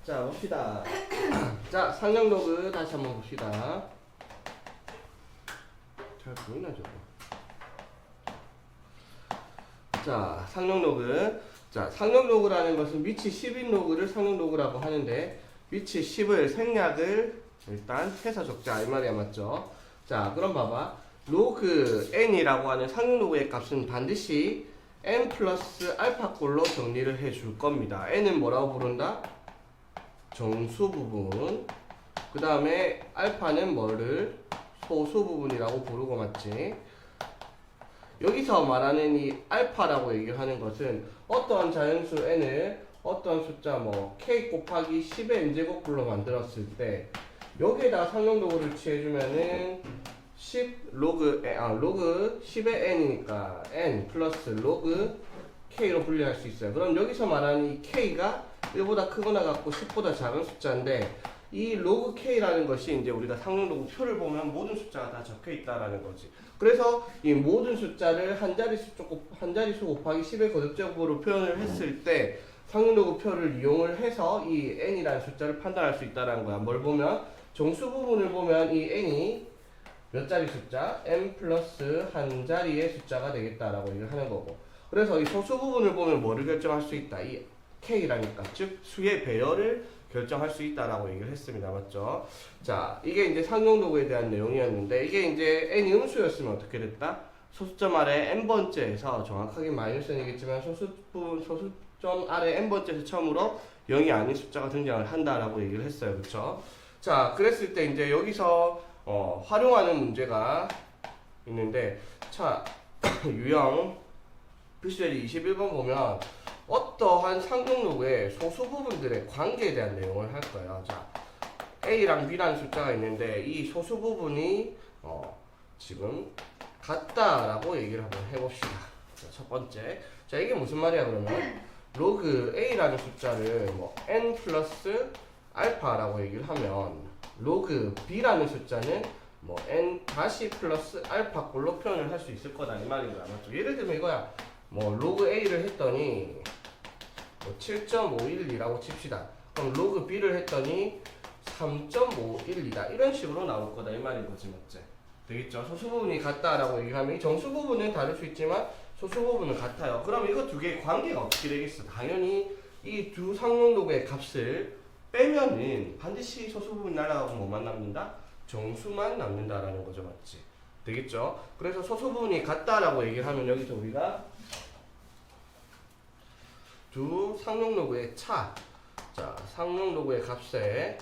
자, 봅시다. 자, 상령 로그 다시 한번 봅시다. 잘 보이나 저거? 자, 상령 로그. 자, 상령 로그라는 것은 위치 10인 로그를 상령 로그라고 하는데 위치 10을 생략을 일단 해서 적자 이 말이야, 맞죠? 자, 그럼 봐봐. 로그 n이라고 하는 상령 로그의 값은 반드시 n 플러스 알파꼴로 정리를 해줄 겁니다. n은 뭐라고 부른다? 정수 부분. 그 다음에 알파는 뭐를? 소수 부분이라고 부르고, 맞지? 여기서 말하는 이 알파라고 얘기하는 것은 어떠한 자연수 n을 어떠한 숫자 뭐 k 곱하기 10의 n제곱불로 만들었을 때 여기에다가 상용 로그를 취해주면은 10 로그 로그 10의 n이니까 n 플러스 로그 k로 분리할 수 있어요. 그럼 여기서 말하는 이 k가 1보다 크거나 같고 10보다 작은 숫자인데 이 로그 k라는 것이 이제 우리가 상용 로그 표를 보면 모든 숫자가 다 적혀 있다라는 거지. 그래서 이 모든 숫자를 한 자릿수 곱하기 10의 거듭제곱으로 표현을 했을 때 상용 로그 표를 이용을 해서 이 n이라는 숫자를 판단할 수 있다는 거야. 뭘 보면 정수 부분을 보면 이 n이 몇 자리 숫자? n 플러스 한 자리의 숫자가 되겠다라고 얘기를 하는 거고. 그래서 이 소수 부분을 보면 뭐를 결정할 수 있다? 이 k라니까, 즉 수의 배열을 결정할 수 있다라고 얘기를 했습니다. 맞죠? 자, 이게 이제 상용 로그에 대한 내용이었는데 이게 이제 n이 음수였으면 어떻게 됐다? 소수점 아래 n번째에서 정확하게 마이너스는 이겠지만 소수점 아래 n번째에서 처음으로 0이 아닌 숫자가 등장을 한다라고 얘기를 했어요. 그렇죠? 자, 그랬을 때 이제 여기서 활용하는 문제가 있는데, 자, 유형 필수제리 21번 보면 어떠한 상용 로그의 소수 부분들의 관계에 대한 내용을 할 거예요. 자, A랑 B라는 숫자가 있는데 이 소수 부분이 지금 같다라고 얘기를 한번 해봅시다. 자, 첫 번째. 자, 이게 무슨 말이야 그러면? 로그 A라는 숫자를 뭐 n 플러스 알파라고 얘기를 하면 로그 B라는 숫자는 뭐 n 다시 플러스 알파꼴로 표현을 할 수 있을 거다 이 말인 거야. 맞죠? 예를 들면 이거야. 뭐 로그 A를 했더니 뭐 7.512라고 칩시다. 그럼 로그 B를 했더니 3.512다. 이런 식으로 나올 거다 이 말인 거지, 맞지? 되겠죠? 소수 부분이 같다라고 얘기하면 이 정수 부분은 다를 수 있지만 소수 부분은 같아요. 그럼 이거 두 개의 관계가 어떻게 되겠어? 당연히 이 두 상용 로그의 값을 빼면은 반드시 소수 부분이 날아가고 뭐만 남는다? 정수만 남는다라는 거죠, 맞지? 되겠죠? 그래서 소수 부분이 같다라고 얘기를 하면 여기서 우리가 두 상용 로그의 차, 자, 상용 로그의 값에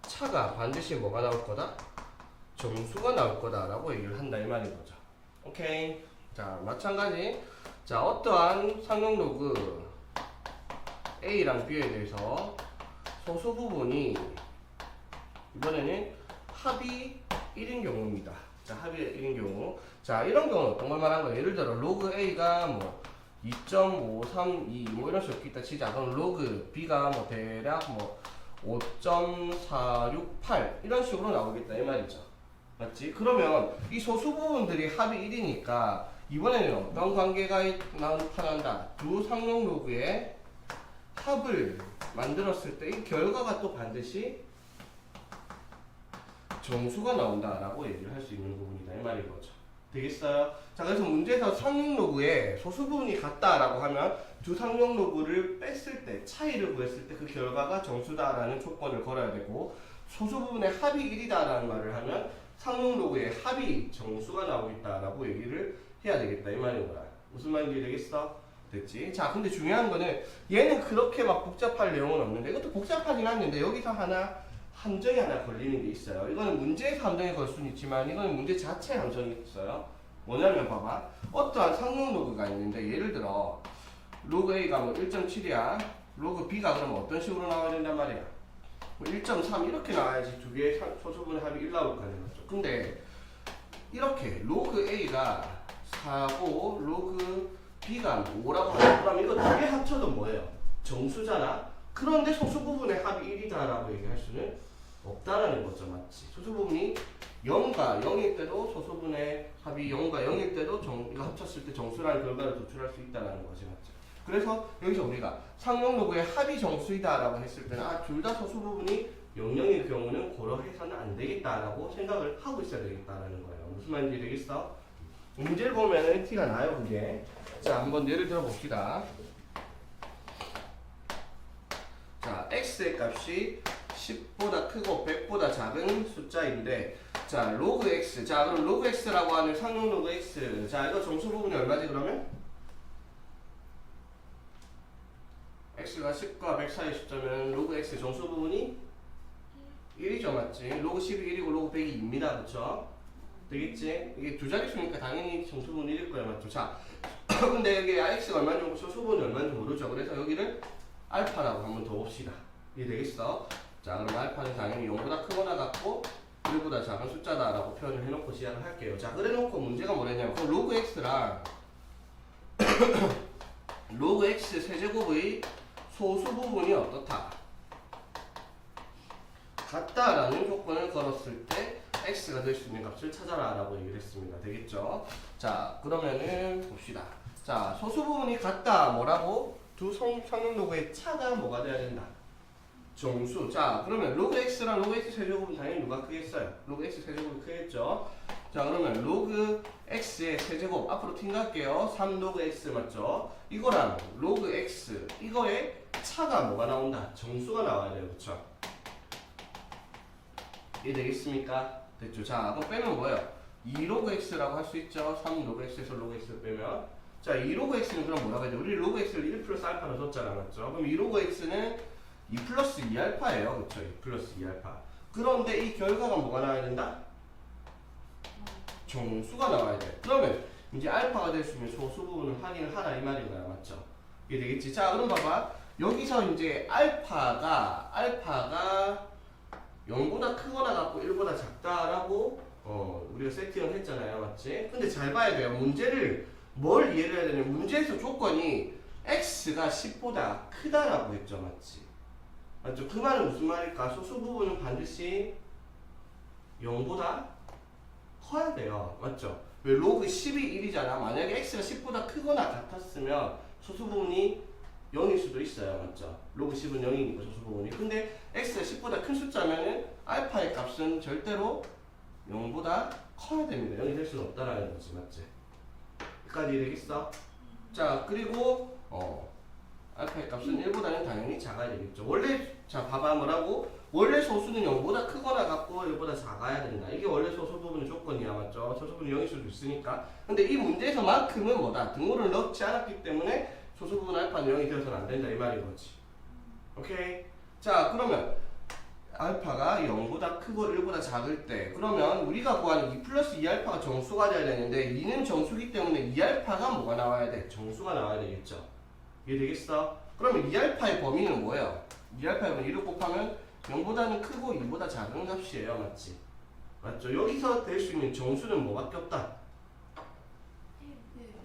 차가 반드시 뭐가 나올 거다? 정수가 나올 거다라고 얘기를 한다 이 말인 거죠. 오케이. 자, 마찬가지. 자, 어떠한 상용 로그 A랑 B에 대해서 소수 부분이 이번에는 합이 1인 경우입니다. 자, 합이 1인 경우. 자, 이런 경우는 어떤 걸 말하는 거예요? 예를 들어 로그 A가 뭐 2.532 뭐 이런 식으로 있다 치자. 그럼 로그 B가 뭐 대략 뭐 5.468 이런 식으로 나오겠다 이 말이죠. 맞지? 그러면 이 소수 부분들이 합이 1이니까 이번에는 어떤 관계가 나타난다? 두 상용 로그의 합을 만들었을 때 이 결과가 또 반드시 정수가 나온다라고 얘기를 할 수 있는 부분이다 이 말인 거죠. 되겠어요? 자, 그래서 문제에서 상용 로그에 소수 부분이 같다라고 하면 두 상용 로그를 뺐을 때 차이를 구했을 때 그 결과가 정수다라는 조건을 걸어야 되고, 소수 부분의 합이 1이다라는 말을 하면 상용 로그의 합이 정수가 나오겠다라고 얘기를 해야 되겠다 이 말인 거야. 무슨 말인지 되겠어? 됐지? 자, 근데 중요한 거는 얘는 그렇게 막 복잡할 내용은 없는데, 이것도 복잡하긴 한데 여기서 함정이 하나 걸리는 게 있어요. 이거는 문제에서 함정이 걸 수는 있지만 이거는 문제 자체에 함정이 있어요. 뭐냐면 봐봐. 어떠한 상용 로그가 있는데 예를 들어 로그 A가 뭐 1.7이야. 로그 B가 그러면 어떤 식으로 나와야 된단 말이야? 뭐 1.3 이렇게 나와야지 두 개의 소수분의 합이 1 나올 거 아니야. 근데 이렇게 로그 A가 4고 로그 B가 5라고 하면 그럼 이거 두 개 합쳐도 뭐예요? 정수잖아. 그런데 소수 부분의 합이 1이다라고 얘기할 수는 없다라는 거죠, 맞지? 소수 부분이 0과 0일 때도 소수분의 합이 0과 0일 때도 이거 합쳤을 때 정수라는 결과를 도출할 수 있다는 거지, 맞죠? 그래서 여기서 우리가 상용 로그의 합이 정수이다라고 했을 때는 둘 다 소수 부분이 0,0일 경우는 고려해서는 안 되겠다라고 생각을 하고 있어야 되겠다라는 거예요. 무슨 말인지 되겠어? 문제를 보면 티가 나요, 그게. 자, 한번 예를 들어 봅시다. 자, x의 값이 10보다 크고 100보다 작은 숫자인데, 자, 로그 x. 자, 그럼 로그 x라고 하는 상용 로그 x. 자, 이거 정수 부분이 얼마지, 그러면? x가 10과 100 사이 숫자면 로그 x 정수 부분이 1이죠, 맞지? 로그 10이 1이고 로그 100이 2입니다, 그쵸? 되겠지? 이게 두 자릿수니까 당연히 정수 부분 1일 거야, 맞죠? 자, 근데 여기 x가 얼마인지 소수 부분이 얼마인지 모르죠. 그래서 여기를 알파라고 한번 더 봅시다. 이해되겠어? 자, 그럼 알파는 당연히 0보다 크거나 같고 1보다 작은 숫자다라고 표현을 해놓고 시작을 할게요. 자, 그래놓고 문제가 뭐랬냐면 그럼 로그 x랑 로그 x 세제곱의 소수 부분이 어떻다? 같다라는 조건을 걸었을 때 x가 될 수 있는 값을 찾아라 라고 얘기를 했습니다. 되겠죠? 자, 그러면은 봅시다. 자, 소수 부분이 같다. 뭐라고? 두 상용 로그의 차가 뭐가 돼야 된다? 정수. 자, 그러면 로그 x랑 로그 x 세제곱은 당연히 누가 크겠어요? 로그 x 세제곱이 크겠죠? 자, 그러면 로그 x의 세제곱 앞으로 튕갈게요. 3 로그 x 맞죠? 이거랑 로그 x 이거의 차가 뭐가 나온다? 정수가 나와야 돼요. 그쵸? 이해되겠습니까? 됐죠? 자, 그럼 빼면 뭐예요? 2 로그 x라고 할 수 있죠? 3 로그 x에서 로그 x 빼면 자, 2 로그 x는 그럼 뭐라고 해야 돼? 우리 로그 x를 1 플러스 알파로 줬잖아, 맞죠? 그럼 2 로그 x는 2 플러스 2 알파예요, 그쵸? 2 플러스 2 알파. 그런데 이 결과가 뭐가 나와야 된다? 정수가 나와야 돼. 그러면 이제 알파가 될 수 있는 소수 부분을 확인을 하라 이 말인 거야, 맞죠? 이게 되겠지? 자, 그럼 봐봐. 여기서 이제 알파가 0보다 크거나 같고 1보다 작다라고 우리가 세팅을 했잖아요, 맞지? 근데 잘 봐야 돼요. 문제를 뭘 이해를 해야 되냐면 문제에서 조건이 x가 10보다 크다라고 했죠, 맞지? 맞죠? 그 말은 무슨 말일까? 소수 부분은 반드시 0보다 커야 돼요, 맞죠? 왜 로그 10이 1이잖아. 만약에 x가 10보다 크거나 같았으면 소수 부분이 0일 수도 있어요, 맞죠? 로그 10은 0이니까 소수 부분이. 근데 x가 10보다 큰 숫자면은 알파의 값은 절대로 0보다 커야 됩니다. 0이 될 수는 없다라는 거지, 맞지? 여기까지 되겠어? 자, 그리고 알파의 값은 1보다는 당연히 작아야 되겠죠. 원래 자, 봐봐 뭐라고? 원래 소수는 0보다 크거나 같고 1보다 작아야 된다. 이게 원래 소수 부분의 조건이야, 맞죠? 소수 부분이 0일 수도 있으니까. 근데 이 문제에서만큼은 뭐다? 등호를 넣지 않았기 때문에 소수 부분 알파는 0이 되어서는 안 된다 이 말인 거지. 오케이? 자, 그러면 알파가 0보다 크고 1보다 작을 때 그러면 우리가 구하는 2 플러스 2알파가 정수가 돼야 되는데 2는 정수기 때문에 2알파가 뭐가 나와야 돼? 정수가 나와야 되겠죠. 이해되겠어? 그러면 2알파의 범위는 뭐예요? 2알파의 범위 1을 곱하면 0보다는 크고 2보다 작은 값이에요, 맞지? 맞죠? 여기서 될 수 있는 정수는 뭐밖에 없다?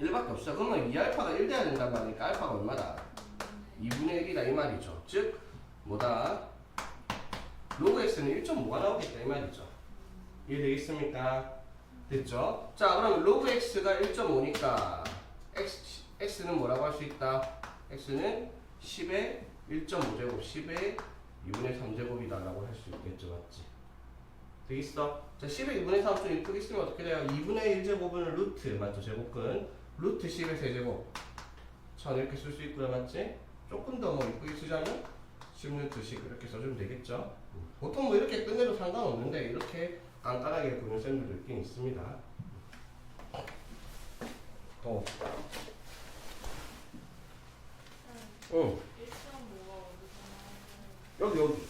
1밖에 없어. 그러면 2알파가 1 돼야 된단 말이니까 알파가 얼마다? 2분의 1이다 이 말이죠. 즉 뭐다? 로그 x는 1.5가 나오겠다 이 말이죠. 이해되겠습니까? 됐죠? 자, 그럼 로그 x가 1.5니까 x는 뭐라고 할 수 있다? x는 10의 1.5제곱 10의 2분의 3제곱이다 라고 할 수 있겠죠, 맞지? 되겠어? 자, 10의 2분의 3 좀 이쁘게 쓰면 어떻게 돼요? 2분의 1제곱은 루트, 맞죠? 제곱근 루트 10의 세제곱 1000 이렇게 쓸 수 있고요, 맞지? 조금 더 뭐 이쁘게 쓰자면 10루트 10 이렇게 써주면 되겠죠? 보통 뭐 이렇게 끝내도 상관없는데 이렇게 깐깐하게 보는 쌤들도 있긴 있습니다. 응. 여기.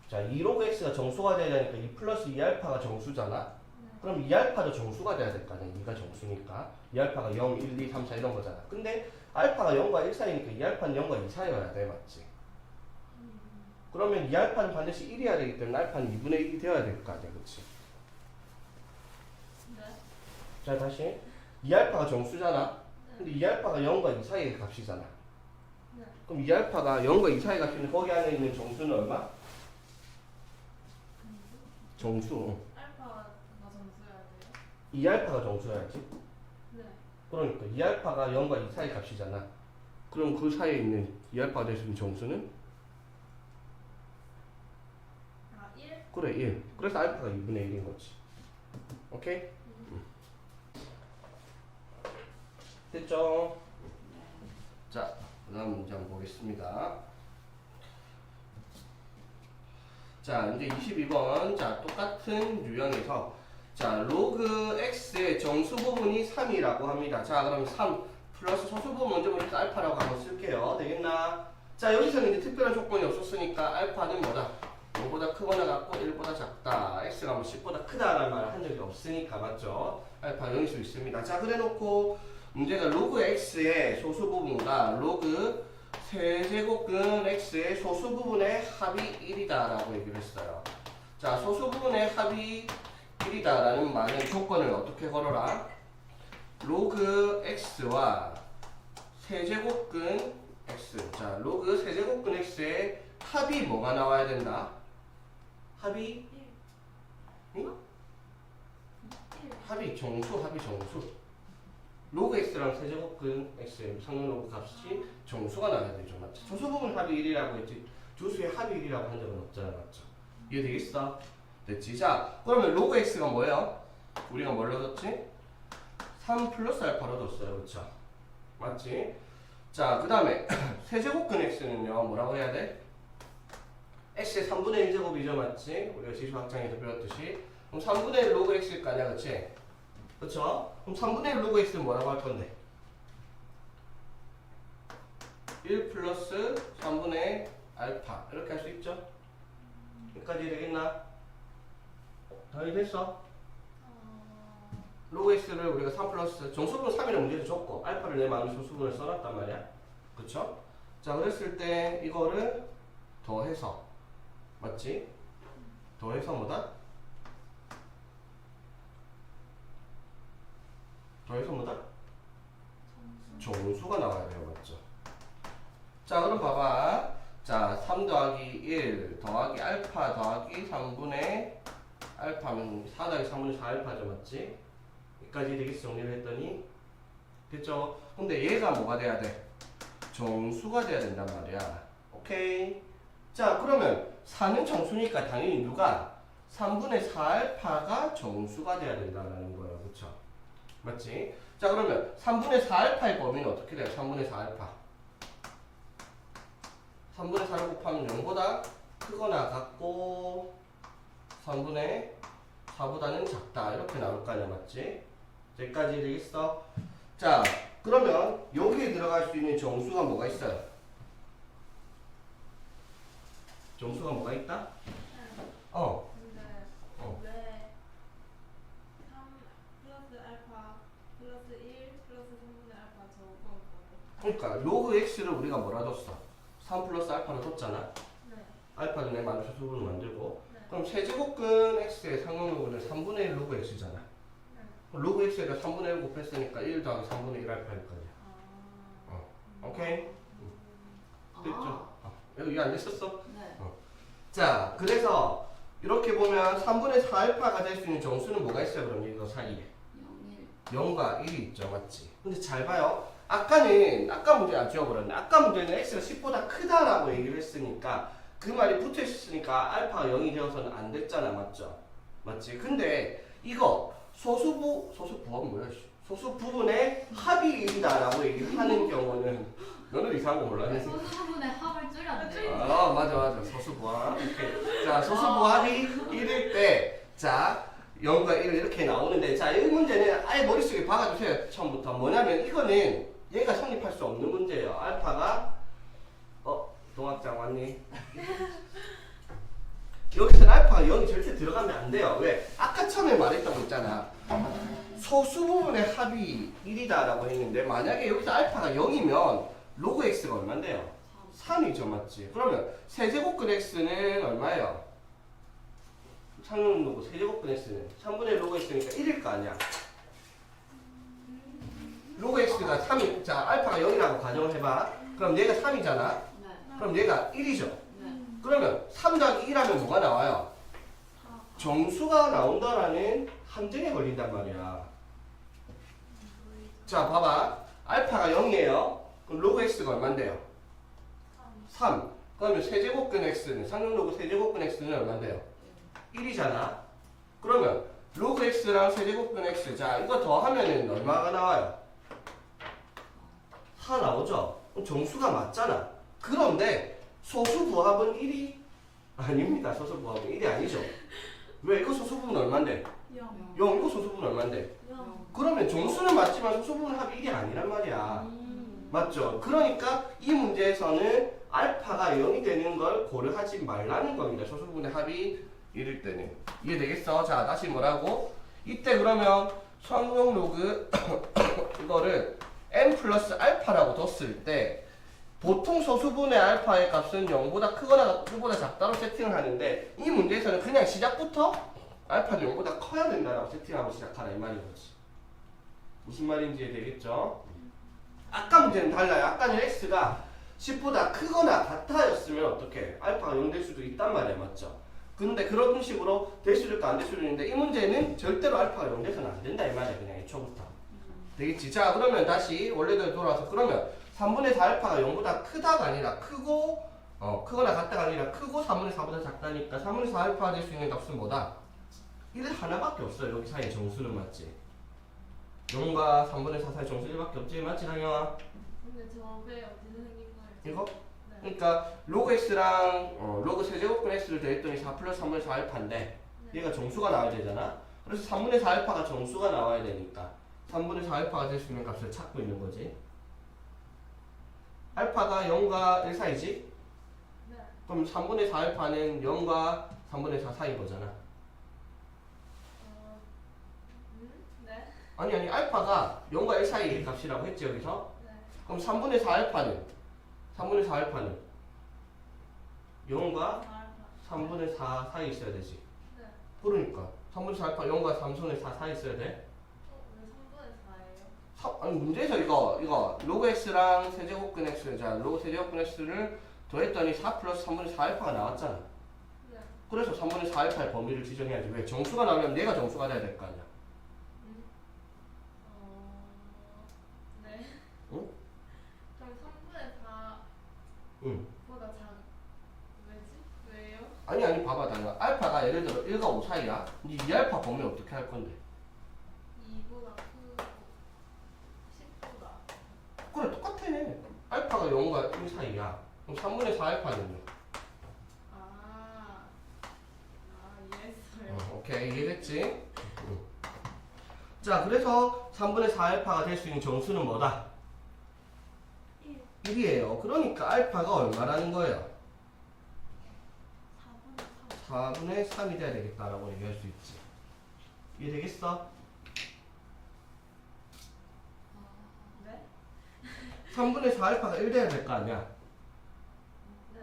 자, 2로그 x가 정수가 돼야 되니까 2 플러스 2알파가 정수잖아? 그럼 2알파도 정수가 돼야 될 거 아니야? 2가 정수니까. 2알파가 0, 1, 2, 3, 4 이런 거잖아. 근데 알파가 0과 1 사이니까 2알파는 0과 2 사이여야 돼, 맞지? 그러면 2알파는 반드시 1이어야 되기 때문에 알파는 2분의 1이 되어야 될 거 아니야, 그치? 네. 자, 다시. 2알파가 정수잖아? 근데 2알파가 0과 2 사이의 값이잖아. 네. 그럼 2알파가 0과 2 사이의 값인데 거기 안에 있는 정수는 얼마? 정수. 알파가 정수여야 돼요? 2알파가 정수여야지. 네. 그러니까 2알파가 0과 2 사이 값이잖아. 그럼 그 사이에 있는 2알파가 될 수 있는 정수는? 아, 1? 그래 1. 그래서 알파가 2분의 1인 거지. 오케이? 됐죠? 자, 그 다음 문제 한번 보겠습니다. 자, 이제 22번. 자, 똑같은 유형에서 자, 로그 x의 정수 부분이 3이라고 합니다. 자, 그럼 3 플러스 소수 부분 먼저 보니까 알파라고 한번 쓸게요. 되겠나? 자, 여기서는 이제 특별한 조건이 없었으니까 알파는 뭐다? 5보다 크거나 같고 1보다 작다. x가 뭐 10보다 크다라는 말을 한 적이 없으니까 맞죠? 알파 0일 수 있습니다. 자, 그래 놓고 문제가 로그 x의 소수 부분과 로그 세제곱근 x의 소수 부분의 합이 1이다 라고 얘기를 했어요. 자, 소수 부분의 합이 1이다 라는 말은 조건을 어떻게 걸어라? 로그 x와 세제곱근 x. 자, 로그 세제곱근 x의 합이 뭐가 나와야 된다? 합이 1. 응? 1. 합이 정수, 합이 정수. 로그 x랑 세제곱근 x의 상용 로그 값이 정수가 나와야 되죠, 맞죠? 소수 부분 합이 1이라고 했지 조수의 합이 1이라고 한 적은 없잖아, 맞죠? 이해되겠어? 됐지? 자, 그러면 로그 x가 뭐예요? 우리가 뭘 넣었지? 3 플러스 알파로 뒀어요, 그렇죠? 맞지? 자, 그 다음에 세제곱근 x는요, 뭐라고 해야 돼? x의 3분의 1제곱이죠, 맞지? 우리가 지수학장에서 배웠듯이. 그럼 3분의 1 로그 x일 거 아니야, 그치? 그쵸? 그럼 3분의 1 로그 x는 뭐라고 할 건데? 1 플러스 3분의 알파. 이렇게 할 수 있죠? 여기까지 되겠나? 다 이해됐어? 로그 x를 우리가 3 플러스 정수분 3이라는 문제에서 줬고 알파를 내 마음의 소수분을 써놨단 말이야. 그쵸? 자, 그랬을 때 이거를 더해서 맞지? 더해서 뭐다? 더해서 뭐다? 정수가 나와야 돼요. 맞죠? 자, 그럼 봐봐. 자, 3 더하기 1 더하기 알파 더하기 3분의 알파면 4 더하기 3분의 4 알파죠. 맞지? 여기까지 되겠어. 정리를 했더니 됐죠? 근데 얘가 뭐가 돼야 돼? 정수가 돼야 된단 말이야. 오케이? 자, 그러면 4는 정수니까 당연히 누가? 3분의 4 알파가 정수가 돼야 된다는 거예요. 그쵸? 맞지? 자, 그러면 3분의 4 알파의 범위는 어떻게 돼요? 3분의 4 알파 3분의 4를 곱하면 0보다 크거나 같고 3분의 4보다는 작다 이렇게 나올 거 아니야. 맞지? 여기까지 되겠어? 자, 그러면 여기에 들어갈 수 있는 정수가 뭐가 있어요? 정수가 뭐가 있다? 어. 근데 어. 왜 3 플러스 알파 플러스 1 플러스 3분의 알파 적은 거고? 그러니까 로그 x를 우리가 뭐라 뒀어? 3 플러스 알파를 뒀잖아. 네. 알파는 내 마음의 소수분을 만들고 네. 그럼 세제곱근 x의 상용로그는 3분의 1 로그 x잖아. 네. 로그 x에다 3분의 1 곱했으니까 1 더하기 3분의 1 알파일 거야. 아. 오케이? 됐죠? 여기 안 됐었어? 네. 자, 그래서 이렇게 보면 3분의 4 알파가 될 수 있는 정수는 뭐가 있어요? 그럼 이거 사이에 0, 1. 0과 1이 있죠, 맞지? 근데 잘 봐요. 아까 문제 안 지워버렸네. 아까 문제는 x가 10보다 크다라고 얘기를 했으니까 그 말이 붙어 있으니까 알파가 0이 되어서는 안 됐잖아, 맞죠? 맞지? 근데 이거 소수부가 뭐야? 소수 부분의 합이 1이다라고 얘기를 하는 경우는 너는 이상한 거 몰랐네. 소수분의 합을 줄였네. 아, 맞아. 소수부합. 이렇게. 자, 소수부합이 1일 때, 자, 0과 1 이렇게 나오는데, 자, 이 문제는 아예 머릿속에 박아주세요. 처음부터. 뭐냐면, 이거는 얘가 성립할 수 없는 문제예요. 알파가, 동학장 왔니? 여기서는 알파가 0이 절대 들어가면 안 돼요. 왜? 아까 처음에 말했던 거 있잖아. 소수 부분의 합이 1이다라고 했는데, 만약에 여기서 알파가 0이면, 로그 x가 얼마인데요? 3이죠, 맞지? 그러면 세제곱근 x는 얼마예요? 상용 로그 세제곱근 x는 3분의 1 로그 x니까 1일 거 아니야? 로그 x가 3이, 자, 알파가 0이라고 가정을 해봐. 그럼 얘가 3이잖아? 네. 그럼 얘가 1이죠? 네. 그러면 3 더하기 1하면 뭐가 나와요? 정수가 나온다라는 함정에 걸린단 말이야. 자, 봐봐. 알파가 0이에요. 그럼 로그 x가 얼만데요? 3. 3. 그러면 세제곱근 x는 상용 로그 세제곱근 x는 얼만데요? 1이잖아. 그러면 로그 x랑 세제곱근 x 자 이거 더하면은 얼마가 나와요? 4 나오죠? 그럼 정수가 맞잖아. 그런데 소수부합은 1이 아닙니다. 소수부합은 1이 아니죠. 왜? 이거 소수부분 얼만데? 0. 0. 이거 소수부분 얼만데? 0. 그러면 정수는 맞지만 소수부분 합이 1이 아니란 말이야. 맞죠? 그러니까 이 문제에서는 알파가 0이 되는 걸 고려하지 말라는 겁니다. 소수분의 합이 1일 때는. 이해되겠어? 자, 다시 뭐라고? 이때 그러면 성용 로그 이거를 n 플러스 알파라고 뒀을 때 보통 소수분의 알파의 값은 0보다 크거나 0보다 작다로 세팅을 하는데 이 문제에서는 그냥 시작부터 알파는 0보다 커야 된다라고 세팅하고 시작하라 이 말인 거지. 무슨 말인지 이해되겠죠? 아까 문제는 달라요. 아까는 x가 10보다 크거나 같아였으면 어떻게 알파가 0 될 수도 있단 말이야. 맞죠? 근데 그런 식으로 될 수도 있고 안 될 수도 있는데 이 문제는 절대로 알파가 0 돼서는 안 된다 이 말이야. 그냥 애초부터. 되겠지? 자 그러면 다시 원래대로 돌아와서 그러면 3분의 4 알파가 0보다 크다가 아니라 크고 크거나 같다가 아니라 크고 3분의 4보다 작다니까 3분의 4 알파가 될 수 있는 값은 뭐다? 1 하나밖에 없어요. 여기 사이에 정수는 맞지? 0과 3분의 4 사이 정수 1밖에 없지? 맞지 당연아? 근데 저게 어디서 생긴 거예요? 이거? 네. 그러니까 로그 x랑 로그 세제곱근 x를 더했더니 4 플러스 3분의 4 알파인데 네. 얘가 정수가 나와야 되잖아. 그래서 3분의 4 알파가 정수가 나와야 되니까 3분의 4 알파가 될 수 있는 값을 찾고 있는 거지. 알파가 0과 1 사이지? 네. 그럼 3분의 4 알파는 0과 3분의 4 사이인 거잖아. 네. 아니 알파가 0과 1 사이의 값이라고 했지 여기서? 네. 그럼 3분의 4 알파는 0과 알파. 3분의 4 사이 있어야 되지. 네. 그러니까 3분의 4 알파 0과 3분의 4 사이 있어야 돼. 왜 3분의 4예요? 아니 문제에서 이거 로그 x랑 세제곱근 x 자 로그 세제곱근 x를 더했더니 4 플러스 3분의 4 알파가 나왔잖아. 네. 그래서 3분의 4 알파의 범위를 지정해야지. 왜? 정수가 나오면 얘가 정수가 돼야 될 거 아니야. 네. 응? 그럼 3분의 4 응. 보다 왜지? 왜요? 아니 봐봐 당연 알파가 예를 들어 1과 5 사이야. 근데 이 알파 범위 어떻게 할 건데? 2보다 크고 10보다. 그래 똑같아. 알파가 0과 1 사이야. 그럼 3분의 4 알파는요? 이해했어요. 오케이 이해됐지? 응. 자 그래서 3분의 4 알파가 될 수 있는 정수는 뭐다? 1. 1이에요. 그러니까 알파가 얼마라는 거예요? 4분의 3. 4분의 3이 돼야 되겠다라고 얘기할 수 있지. 이해되겠어? 네? 3분의 4 알파가 1 돼야 될 거 아니야? 네.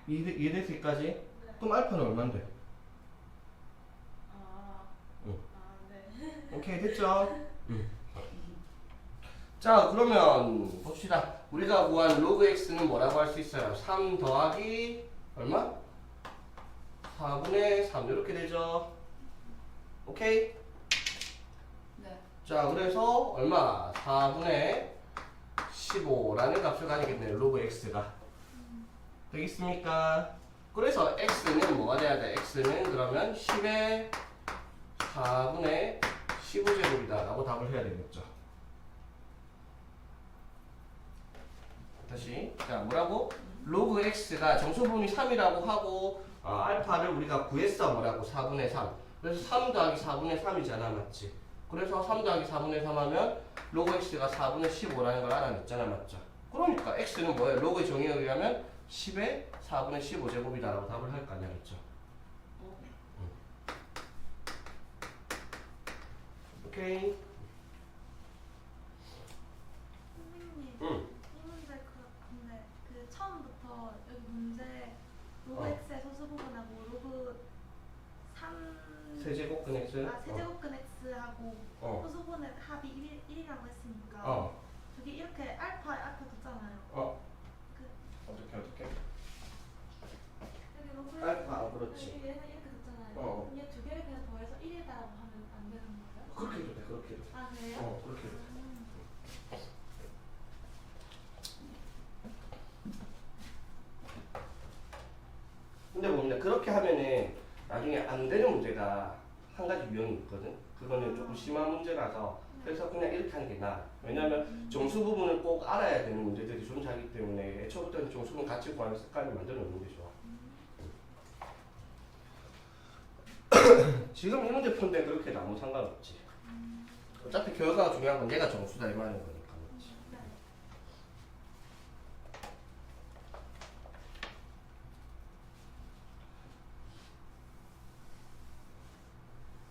이해됐을까지? 네. 그럼 알파는 얼만데? 응. 네. 오케이 됐죠? 자 그러면 봅시다. 우리가 구한 로그 x는 뭐라고 할 수 있어요? 3 더하기 얼마? 4분의 3 이렇게 되죠? 오케이? 네. 자 그래서 얼마? 4분의 15라는 값을 가지겠네요. 로그 x가. 되겠습니까? 그래서 x는 뭐가 돼야 돼? x는 그러면 10의 4분의 15제곱이다 라고 답을 해야 되겠죠. 다시 자 뭐라고? 로그 x가 정수분이 3이라고 하고 알파를 우리가 구했어. 뭐라고? 4분의 3. 그래서 3 더하기 4분의 3이잖아. 맞지? 그래서 3 더하기 4분의 3 하면 로그 x가 4분의 15라는 걸 알아냈잖아. 맞죠? 그러니까 x는 뭐예요? 로그의 정의에 의하면 10의 4분의 15제곱이다 라고 답을 할 거 아니야. 그렇죠? 오케이. 선생님, 응. 이 문제 근데 그 처음부터 여기 문제 로그 어. x의 소수 부분하고 로그 3 세제곱근 x. 세제곱근 x하고 어. 소수 부분의 합이 1이라고 했으니까 어. 저기 이렇게 알파 뒀잖아요. 어. 그 어떻게? 여기 로그 알파, 그렇지. 여기 얘는 이렇게 뒀잖아요. 어. 그럼 얘 두 개를 그냥 더해서 1이다라고 하면 안 되는 거예요? 그렇게 해도 돼. 그렇게 해도 돼. 아 그래요? 그렇게 해도 돼. 근데 뭡니다. 그렇게 하면은 나중에 안 되는 문제가 한 가지 유형이 있거든. 그거는 조금 심한 문제라서 그래서 그냥 이렇게 하는 게 나아. 왜냐면 정수 부분을 꼭 알아야 되는 문제들이 존재하기 때문에 애초부터 정수 부분 같이 구하는 습관을 만들어 놓는 게 좋아. 지금 이 문제 푼데 그렇게 아무 상관없지. 어차피 결과가 중요한 건 얘가 정수다 이 말인 거니까. 그렇지. 네.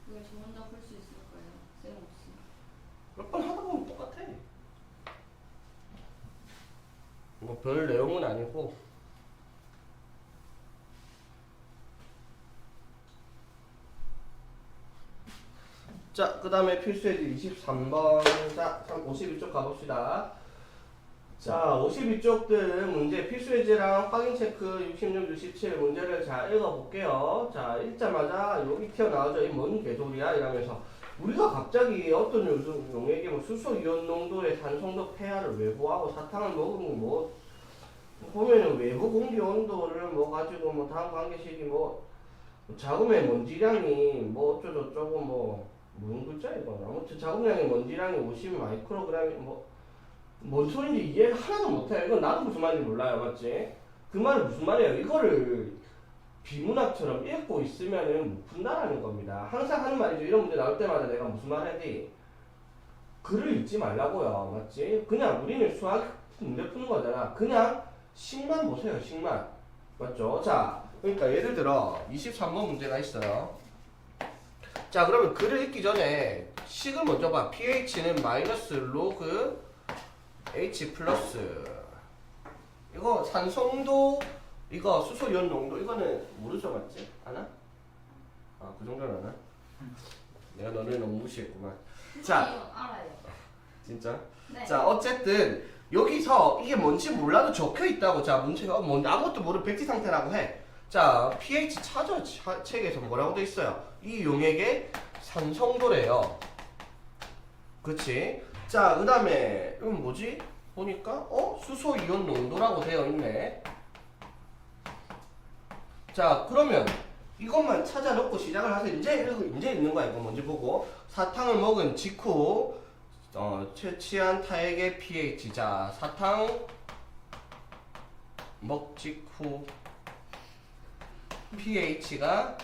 그걸 저 혼자 풀 수 있을 거예요. 쌤 없이. 몇 번 하다 보면 똑같아. 뭐 별 내용은 아니고. 자, 그 다음에 필수예제 23번. 자, 52쪽 가봅시다. 자, 52쪽들 문제 필수예제랑 확인체크 66, 67 문제를 잘 읽어볼게요. 자, 읽자마자 여기 튀어나오죠. 이 뭔 개소리야? 이러면서 우리가 갑자기 어떤 용액의 뭐 수소 이온 농도의 산성도 폐하를 외부하고 사탕을 먹으면 뭐 보면은 외부 공기 온도를 뭐 가지고 뭐 다음 관계식이 뭐 자금의 먼지량이 뭐 어쩌고저쩌고 뭐 무슨 글자 이거 아무튼 자금량의 먼지량이 50 마이크로그램이 뭔 소린지 이해 하나도 못해. 이건 나도 무슨 말인지 몰라요. 맞지? 그 말은 무슨 말이에요? 이거를 비문학처럼 읽고 있으면은 못 푼다라는 겁니다. 항상 하는 말이죠. 이런 문제 나올 때마다 내가 무슨 말 해야 돼? 글을 읽지 말라고요. 맞지? 그냥 우리는 수학 문제 푸는 거잖아. 그냥 식만 보세요. 식만. 맞죠? 자, 그러니까 예를 들어 23번 문제가 있어요. 자, 그러면 글을 읽기 전에 식을 먼저 봐. pH는 마이너스 로그 H 플러스 이거 산성도 이거 수소 이온 농도 이거는 모르죠 맞지? 아나? 아 그 정도는 아나? 내가 너를 너무 무시했구만. 자 알아요. 진짜? 네. 자 어쨌든 여기서 이게 뭔지 몰라도 적혀 있다고. 자 문제가 뭔 아무것도 모르는 백지 상태라고 해. 자 pH 찾아 책에서 뭐라고 돼 있어요? 이 용액의 산성도래요. 그치? 자, 그 다음에, 이건 뭐지? 보니까, 수소 이온 농도라고 되어 있네. 자, 그러면 이것만 찾아 놓고 시작을 하세요. 이제 읽는 거야. 이거 먼저 보고. 사탕을 먹은 직후, 채취한 타액의 pH. 자, 사탕 먹 직후 pH가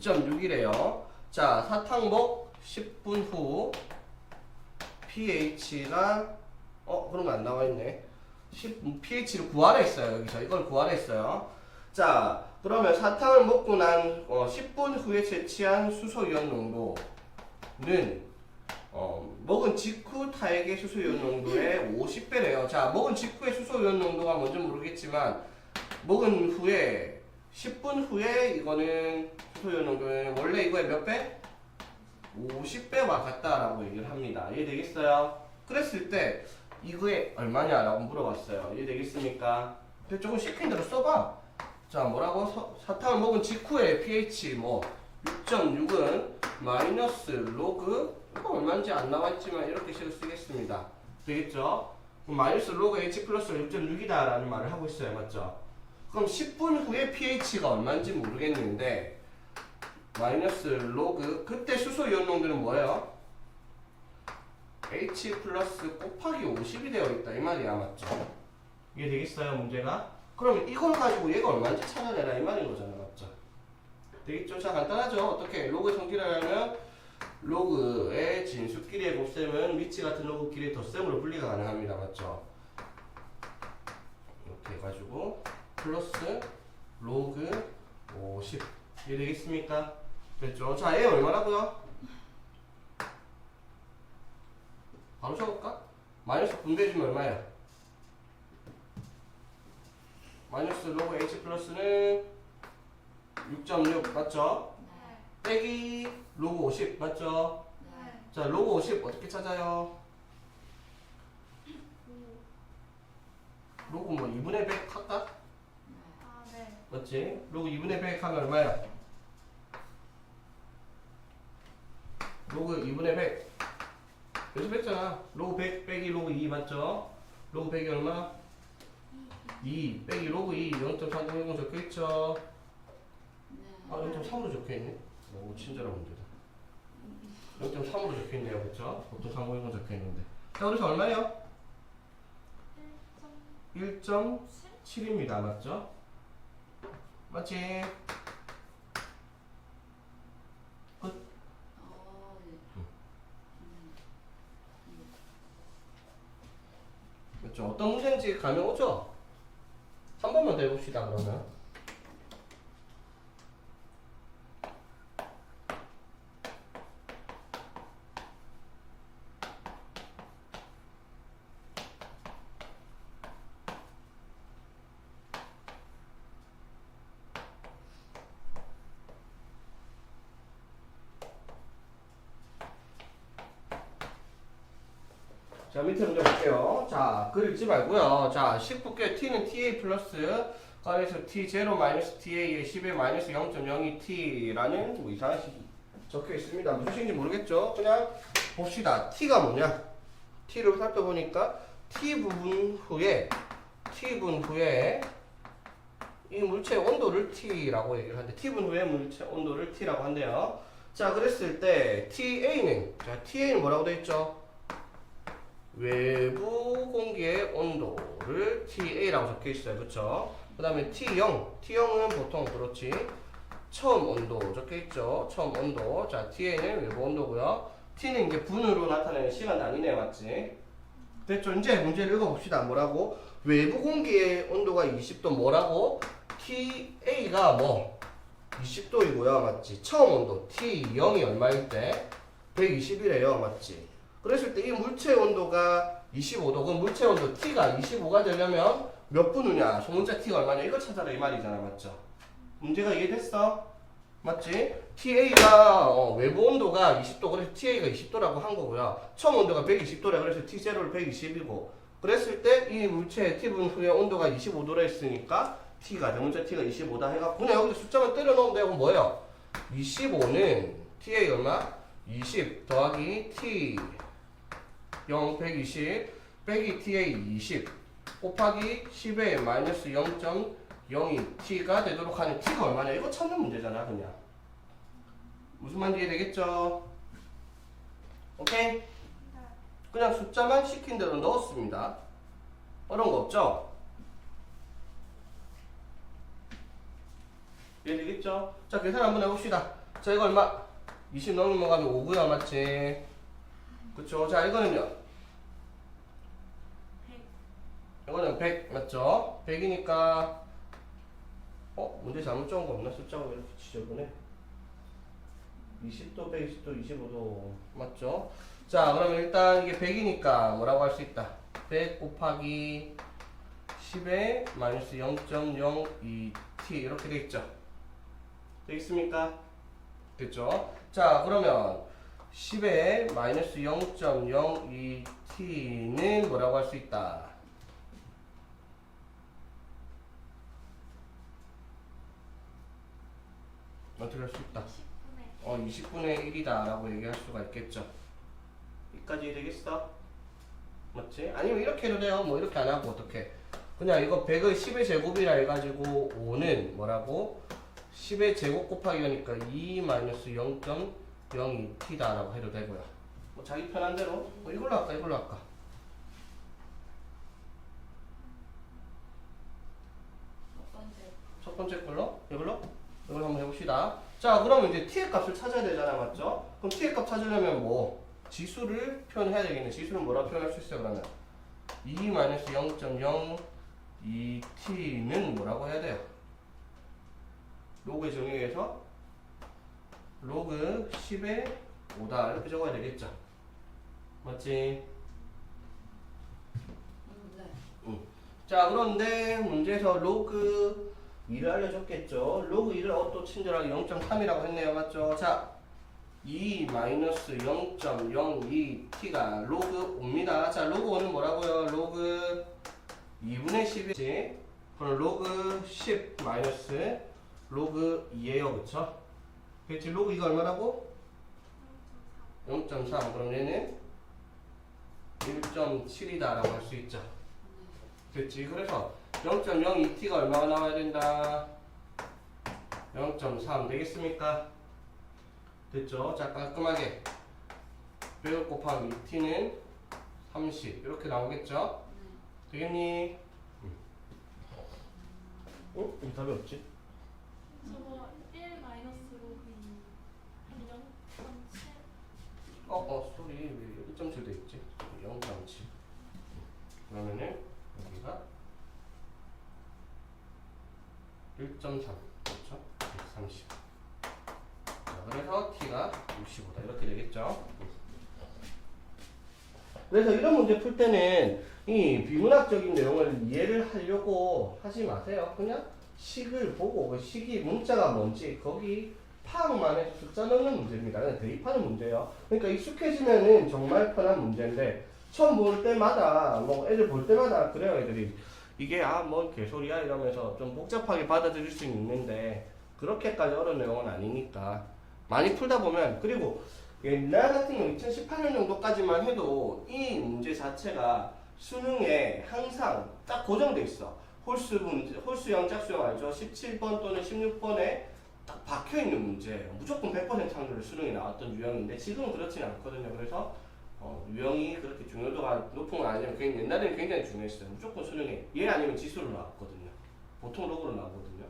6.6이래요. 자, 사탕 먹 10분 후 pH가 그런 거 안 나와 있네. pH를 구하라 했어요. 여기서 이걸 구하라 했어요. 자, 그러면 사탕을 먹고 난 10분 후에 채취한 수소 이온 농도는 먹은 직후 타액의 수소 이온 농도의 50배래요. 자, 먹은 직후의 수소 이온 농도가 뭔지 모르겠지만 먹은 후에 10분 후에 이거는 수소 이온 농도는 원래 이거의 몇 배? 50배와 같다라고 얘기를 합니다. 이해되겠어요? 그랬을 때 이거에 얼마냐라고 물어봤어요. 이해되겠습니까? 근데 조금 시킨 대로 써봐. 자 뭐라고? 사탕을 먹은 직후에 pH 뭐 6.6은 마이너스 로그 이거 얼마인지 안 나와있지만 이렇게 식을 쓰겠습니다. 되겠죠? 그럼 마이너스 로그 H 플러스 6.6이다 라는 말을 하고 있어요. 맞죠? 그럼 10분 후에 pH가 얼마인지 모르겠는데 마이너스 로그 그때 수소 이온 농도는 뭐예요? H 플러스 곱하기 50이 되어 있다 이 말이야. 맞죠? 이게 되겠어요 문제가? 그럼 이걸 가지고 얘가 얼마인지 찾아내라 이 말인 거잖아. 맞죠? 되겠죠? 자 간단하죠? 어떻게 로그의 성질을 하면 로그의 진수끼리의 곱셈은 위치 같은 로그끼리 덧셈으로 분리가 가능합니다. 맞죠? 이렇게 해가지고 플러스 로그 50 이해 되겠습니까? 됐죠? 자, 얘 얼마라고요? 바로 적을까? 마이너스 분배해주면 얼마야? 마이너스 로그 H 플러스는 6.6 맞죠? 네. 빼기 로그 50 맞죠? 네. 자, 로그 50 어떻게 찾아요? 로그 뭐 2분의 100 할까? 네. 아, 네. 맞지? 로그 2분의 100 하면 얼마야? 로그 2분의 100 여기서 뺐잖아. 로그 100 빼기 로그 2 맞죠? 로그 100이 얼마? 2 빼기 로그 2 0.300 적혀있죠? 아, 0.3으로 적혀있네. 오, 친절한 문제다. 0.3으로 적혀있네요. 그쵸? 보통 상호형은 적혀있는데. 자, 그래서 얼마예요? 1.7입니다. 맞죠? 맞지? 네. 그렇죠. 어떤 문제인지 감이 오죠? 한 번만 더 해봅시다. 그러면 자, 밑에 문제 볼게요. 자, 글 읽지 말고요. 자, 19개 t는 ta 플러스 관에서 t0 마이너스 ta의 10의 마이너스 0.02t라는 뭐 이상한 식이 적혀 있습니다. 무슨 식인지 모르겠죠? 그냥 봅시다. t가 뭐냐? t를 살펴보니까 t분 후에 이 물체의 온도를 t라고 얘기를 하는데 t분 후에 물체 온도를 t라고 한대요. 자, 그랬을 때 ta는 뭐라고 되어 있죠? 외부 공기의 온도를 TA라고 적혀 있어요. 그렇죠? 그다음에 T형은 보통 그렇지. 처음 온도 적혀 있죠. 처음 온도. 자, TA는 외부 온도고요. T는 이제 분으로 나타내는 시간 단위네, 맞지? 됐죠? 이제 문제를 읽어봅시다. 뭐라고? 외부 공기의 온도가 20도 뭐라고? TA가 뭐? 20도이고요. 맞지? 처음 온도 T0이 얼마일 때? 120이래요. 맞지? 그랬을 때 이 물체 온도가 25도. 그럼 물체 온도 T가 25가 되려면 몇 분 후냐? 소문자 T가 얼마냐? 이거 찾아라 이 말이잖아. 맞죠? 문제가 이해됐어? 맞지? TA가 외부 온도가 20도. 그래서 TA가 20도라고 한 거고요. 처음 온도가 120도래. 그래서 T0를 120이고. 그랬을 때 이 물체 T분 후의 온도가 25도라 했으니까 T가 대문자 T가 25다 해갖고 그냥 여기서 숫자만 때려 넣으면 되고 뭐예요? 25는 TA 얼마? 20 더하기 T 0, 120 빼기 T의 20 곱하기 10의 마이너스 0.02T가 되도록 하는 T가 얼마냐? 이거 찾는 문제잖아. 그냥 무슨 말인지 이해되겠죠? 오케이? 그냥 숫자만 시킨 대로 넣었습니다. 어려운 거 없죠? 이해되겠죠? 자, 계산 한번 해봅시다. 자, 이거 얼마? 20 넘어가면 5고요. 맞지? 그쵸? 자, 이거는요? 100. 이거는 100 맞죠? 100이니까 문제 잘못 적은 거 없나? 숫자가 왜 이렇게 지저분해? 20도, 120도, 25도 맞죠? 자, 그러면 일단 이게 100이니까 뭐라고 할 수 있다? 100 곱하기 10의 마이너스 0.02t 이렇게 되겠죠? 되겠습니까? 됐죠? 자, 그러면 10의 마이너스 0.02t는 뭐라고 할 수 있다? 어떻게 할 수 있다? 10분의 20분의 1이다 라고 얘기할 수가 있겠죠. 여기까지 되겠어? 맞지? 아니면 이렇게 해도 돼요. 뭐 이렇게 안 하고 어떻게? 그냥 이거 100을 10의 제곱이라 해가지고 5는 뭐라고? 10의 제곱 곱하기 하니까 2 마이너스 0.02t다 라고 해도 되고요. 뭐 자기 편한 대로 뭐 이걸로 할까 이걸로 할까? 첫 번째 걸로? 이걸로 한번 해봅시다. 자, 그러면 이제 t의 값을 찾아야 되잖아. 맞죠? 그럼 t의 값 찾으려면 뭐? 지수를 표현해야 되겠네. 지수를 뭐라고 표현할 수 있어요, 그러면? 2-0.02t는 뭐라고 해야 돼요? 로그의 정의에 의해서 로그 10의 5다. 이렇게 적어야 되겠죠? 맞지? 네. 자, 그런데 문제에서 로그 2를 알려줬겠죠? 로그 2를 또 친절하게 0.3이라고 했네요. 맞죠? 자, 2-0.02t가 로그 5입니다. 자, 로그 5는 뭐라고요? 로그 2분의 10이지. 그럼 로그 10 마이너스 로그 2예요. 그쵸? 그치? 로그 2가 얼마라고? 0.3. 그럼 얘는 1.7이다 라고 할 수 있죠. 됐지? 그래서 0.02t가 얼마가 나와야 된다? 0.3 되겠습니까? 됐죠? 자, 깔끔하게 100을 곱하면 2t는 30 이렇게 나오겠죠? 되겠니? 이 답이 없지? 저거 1 마이너스로 한 0.7. 소리 왜 1.7 돼 있지? 0.7 그러면은 여기가 1.3 그렇죠? 130 자, 그래서 t가 65다 이렇게 되겠죠? 그래서 이런 문제 풀 때는 이 비문학적인 내용을 이해를 하려고 하지 마세요. 그냥 식을 보고 그 식이 문자가 뭔지 거기 파악만 해서 숫자 넣는 문제입니다. 그냥 대입하는 문제예요. 그러니까 익숙해지면은 정말 편한 문제인데 처음 볼 때마다 뭐 애들 볼 때마다 그래요. 애들이 이게 뭐 개소리야 이러면서 좀 복잡하게 받아들일 수는 있는데 그렇게까지 어려운 내용은 아니니까 많이 풀다 보면 그리고 옛날 같은 경우 2018년 정도까지만 해도 이 문제 자체가 수능에 항상 딱 고정돼 있어. 홀수형, 짝수형 알죠? 17번 또는 16번에 딱 박혀 있는 문제예요. 무조건 100% 확률로 수능에 나왔던 유형인데 지금은 그렇지는 않거든요. 그래서 유형이 그렇게 중요도가 높은 건 아니지만 옛날에는 굉장히 중요했어요. 무조건 수능에 얘 아니면 지수로 나왔거든요. 보통 로그로 나오거든요.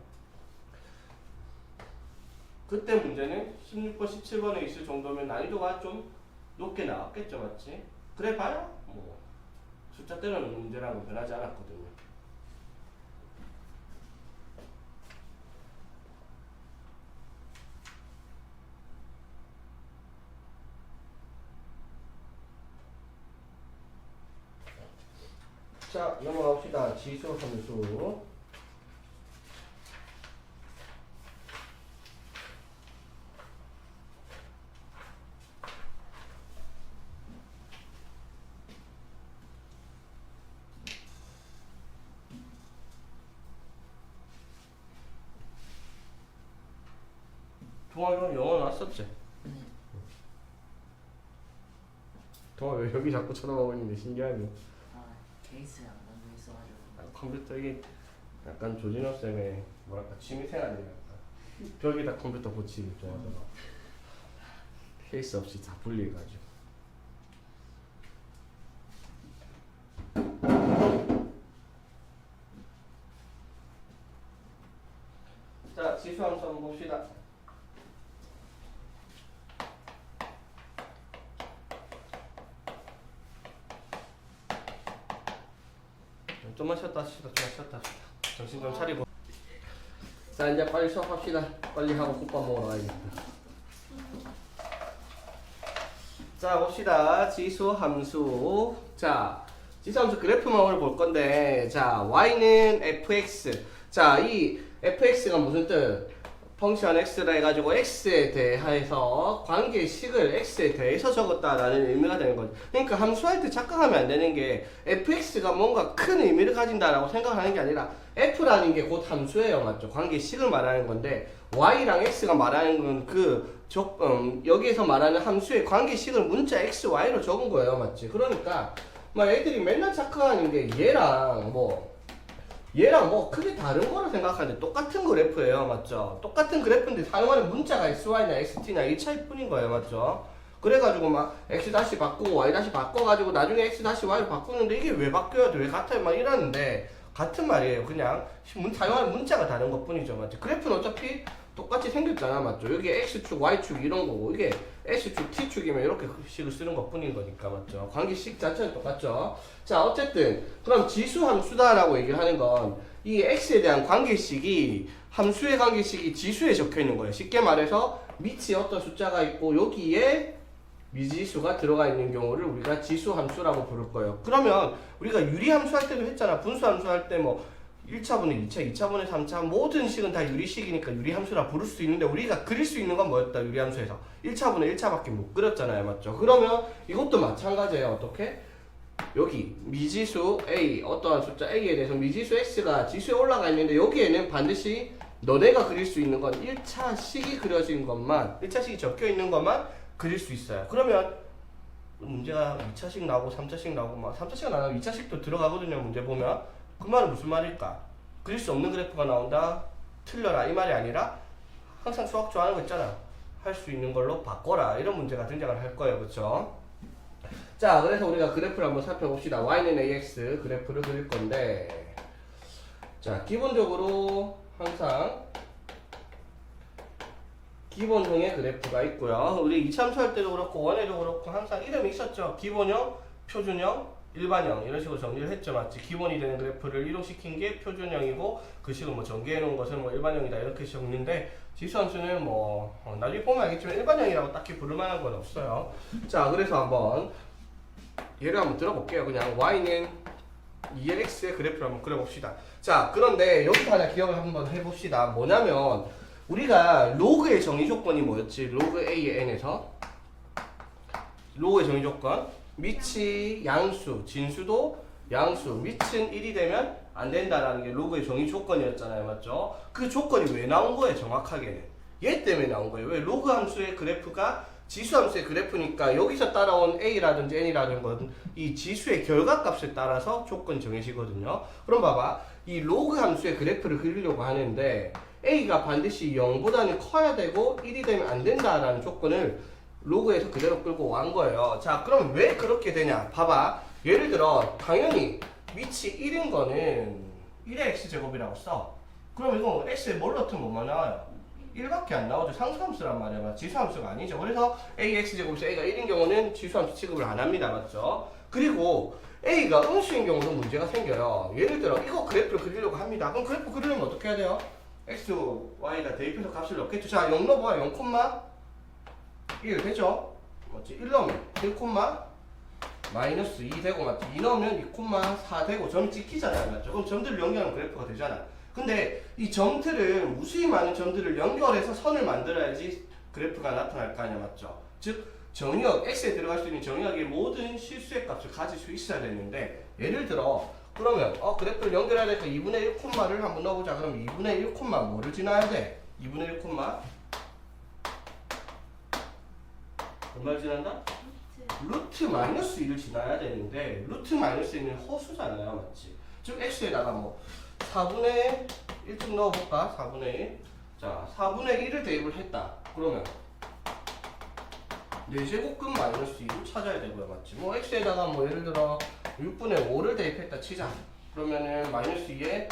그때 문제는 16번, 17번에 있을 정도면 난이도가 좀 높게 나왔겠죠, 맞지? 그래 봐야 뭐 숫자 때려는 문제라고 변하지 않았거든요. 자, 넘어갑시다. 지수 함수. 동아 이건 영어 나왔었지? 동아 왜 여기 자꾸 쳐다보고 있는데 신기하네. 케이스랑 너무 있어가지고. 컴퓨터 이게 약간 조진호 쌤의 뭐랄까 취미생활이랄까. 벽에다 컴퓨터 붙이기 좋아서 케이스 없이 다 분리해가지고. 자, 지수함수 한번 봅시다. 좀만 쉬었다 합시다. 좀만 쉬었다 합시다. 정신 좀 차리고. 자, 이제 빨리 수업합시다. 빨리 하고 국밥 먹으러 가야겠다. 자, 봅시다. 지수 함수. 자, 지수 함수 그래프만 오늘 볼 건데, 자, y는 fx. 자, 이 fx가 무슨 뜻? 펑션 x라 해가지고 x에 대해서 관계식을 x에 대해서 적었다라는 의미가 되는 거죠. 그러니까 함수할 때 착각하면 안 되는 게 fx가 뭔가 큰 의미를 가진다라고 생각하는 게 아니라 f라는 게 곧 함수예요, 맞죠? 관계식을 말하는 건데 y랑 x가 말하는 건 여기에서 말하는 함수의 관계식을 문자 x, y로 적은 거예요, 맞지? 그러니까 막 애들이 맨날 착각하는 게 얘랑 뭐 크게 다른 거로 생각하는데 똑같은 그래프예요, 맞죠? 똑같은 그래프인데 사용하는 문자가 xy나 xt나 이 차이뿐인 거예요, 맞죠? 그래가지고 막 x 다시 바꾸고 y 다시 바꿔가지고 나중에 x 다시 y로 바꾸는데 이게 왜 바뀌어야 돼? 왜 같아요? 막 이러는데 같은 말이에요. 그냥 사용하는 문자가 다른 것뿐이죠, 맞죠? 그래프는 어차피 똑같이 생겼잖아, 맞죠? 여기 x축, y축 이런 거고 이게 x축, t축이면 이렇게 식을 쓰는 것뿐인 거니까, 맞죠? 관계식 자체는 똑같죠? 자, 어쨌든 그럼 지수 함수다라고 얘기를 하는 건 이 x에 대한 관계식이 함수의 관계식이 지수에 적혀 있는 거예요. 쉽게 말해서 밑에 어떤 숫자가 있고 여기에 미지수가 들어가 있는 경우를 우리가 지수 함수라고 부를 거예요. 그러면 우리가 유리 함수 할 때도 했잖아. 분수 함수 할 때 뭐 1차분의 2차, 2차분의 3차 모든 식은 다 유리식이니까 유리함수라 부를 수 있는데 우리가 그릴 수 있는 건 뭐였다? 유리함수에서 1차분의 1차밖에 못 그렸잖아요, 맞죠? 그러면 이것도 마찬가지예요. 어떻게? 여기 미지수 A, 어떠한 숫자 A에 대해서 미지수 X가 지수에 올라가 있는데 여기에는 반드시 너네가 그릴 수 있는 건 1차식이 그려진 것만, 1차식이 적혀 있는 것만 그릴 수 있어요. 그러면 문제가 2차식 나오고 3차식 나오고 막 3차식은 안 나오고 2차식도 들어가거든요, 문제 보면. 그 말은 무슨 말일까? 그릴 수 없는 그래프가 나온다? 틀려라 이 말이 아니라 항상 수학 좋아하는 거 있잖아. 할 수 있는 걸로 바꿔라. 이런 문제가 등장을 할 거예요. 그쵸? 자, 그래서 우리가 그래프를 한번 살펴봅시다. y는 ax 그래프를 그릴 건데, 자, 기본적으로 항상 기본형의 그래프가 있고요. 우리 2차함수 할 때도 그렇고 원에도 그렇고 항상 이름이 있었죠. 기본형, 표준형, 일반형 이런 식으로 정리를 했죠. 맞지? 기본이 되는 그래프를 이동시킨 게 표준형이고 그 식으로 뭐 전개해 놓은 것은 뭐 일반형이다 이렇게 정리인데, 지수함수는 뭐 나중에 보면 알겠지만 일반형이라고 딱히 부를 만한 건 없어요. 자, 그래서 한번 예를 한번 들어볼게요. 그냥 y는 2x의 그래프를 한번 그려봅시다. 자, 그런데 여기서 하나 기억을 한번 해봅시다. 뭐냐면 우리가 로그의 정의 조건이 뭐였지? 로그 a의 n에서 로그의 정의 조건 밑이 양수, 진수도 양수, 밑은 1이 되면 안 된다라는 게 로그의 정의 조건이었잖아요. 맞죠? 그 조건이 왜 나온 거예요? 정확하게 얘 때문에 나온 거예요. 왜? 로그 함수의 그래프가 지수 함수의 그래프니까 여기서 따라온 a라든지 n이라는 건 이 지수의 결과값에 따라서 조건이 정해지거든요. 그럼 봐봐, 이 로그 함수의 그래프를 그리려고 하는데 a가 반드시 0보다는 커야 되고 1이 되면 안 된다라는 조건을 로그에서 그대로 끌고 온 거예요. 자, 그럼 왜 그렇게 되냐? 봐봐, 예를 들어 당연히 밑이 1인 거는 1의 x제곱이라고 써. 그럼 이거 x에 뭘 넣든 뭐만 나와요? 1밖에 안 나오죠. 상수함수란 말이야. 지수함수가 아니죠. 그래서 ax제곱에서 a가 1인 경우는 지수함수 취급을 안 합니다. 맞죠? 그리고 a가 음수인 경우도 문제가 생겨요. 예를 들어 이거 그래프를 그리려고 합니다. 그럼 그래프 그리려면 어떻게 해야 돼요? x, y가 대입해서 값을 넣겠죠. 자, 0 넣어봐. 0,1 되죠? 맞지? 1 넣으면 1, 마이너스 2 되고, 맞지? 2 넣으면 2,4 되고 점이 찍히잖아요. 맞죠? 그럼 점들을 연결하면 그래프가 되잖아. 근데 이 점들을, 무수히 많은 점들을 연결해서 선을 만들어야지 그래프가 나타날 거 아니야. 맞죠? 즉 정의역, x에 들어갈 수 있는 정의역의 모든 실수의 값을 가질 수 있어야 되는데, 예를 들어 그러면 그래프를 연결해야 되니까 2분의 1 콤마를 한번 넣어보자. 그럼 2분의 1 콤마 뭐를 지나야 돼? 2분의 1 콤마 얼마를 지난다? 루트 마이너스 2를 지나야 되는데 루트 마이너스 2는 허수잖아요. 맞지? 즉 x에다가 뭐 4분의 1쯤 넣어볼까? 4분의 1. 자, 4분의 1을 대입을 했다. 그러면 4제곱근 마이너스 2를 찾아야 되고요. 맞지? 뭐 x에다가 뭐 예를 들어 6분의 5를 대입했다 치자. 그러면은 마이너스 2에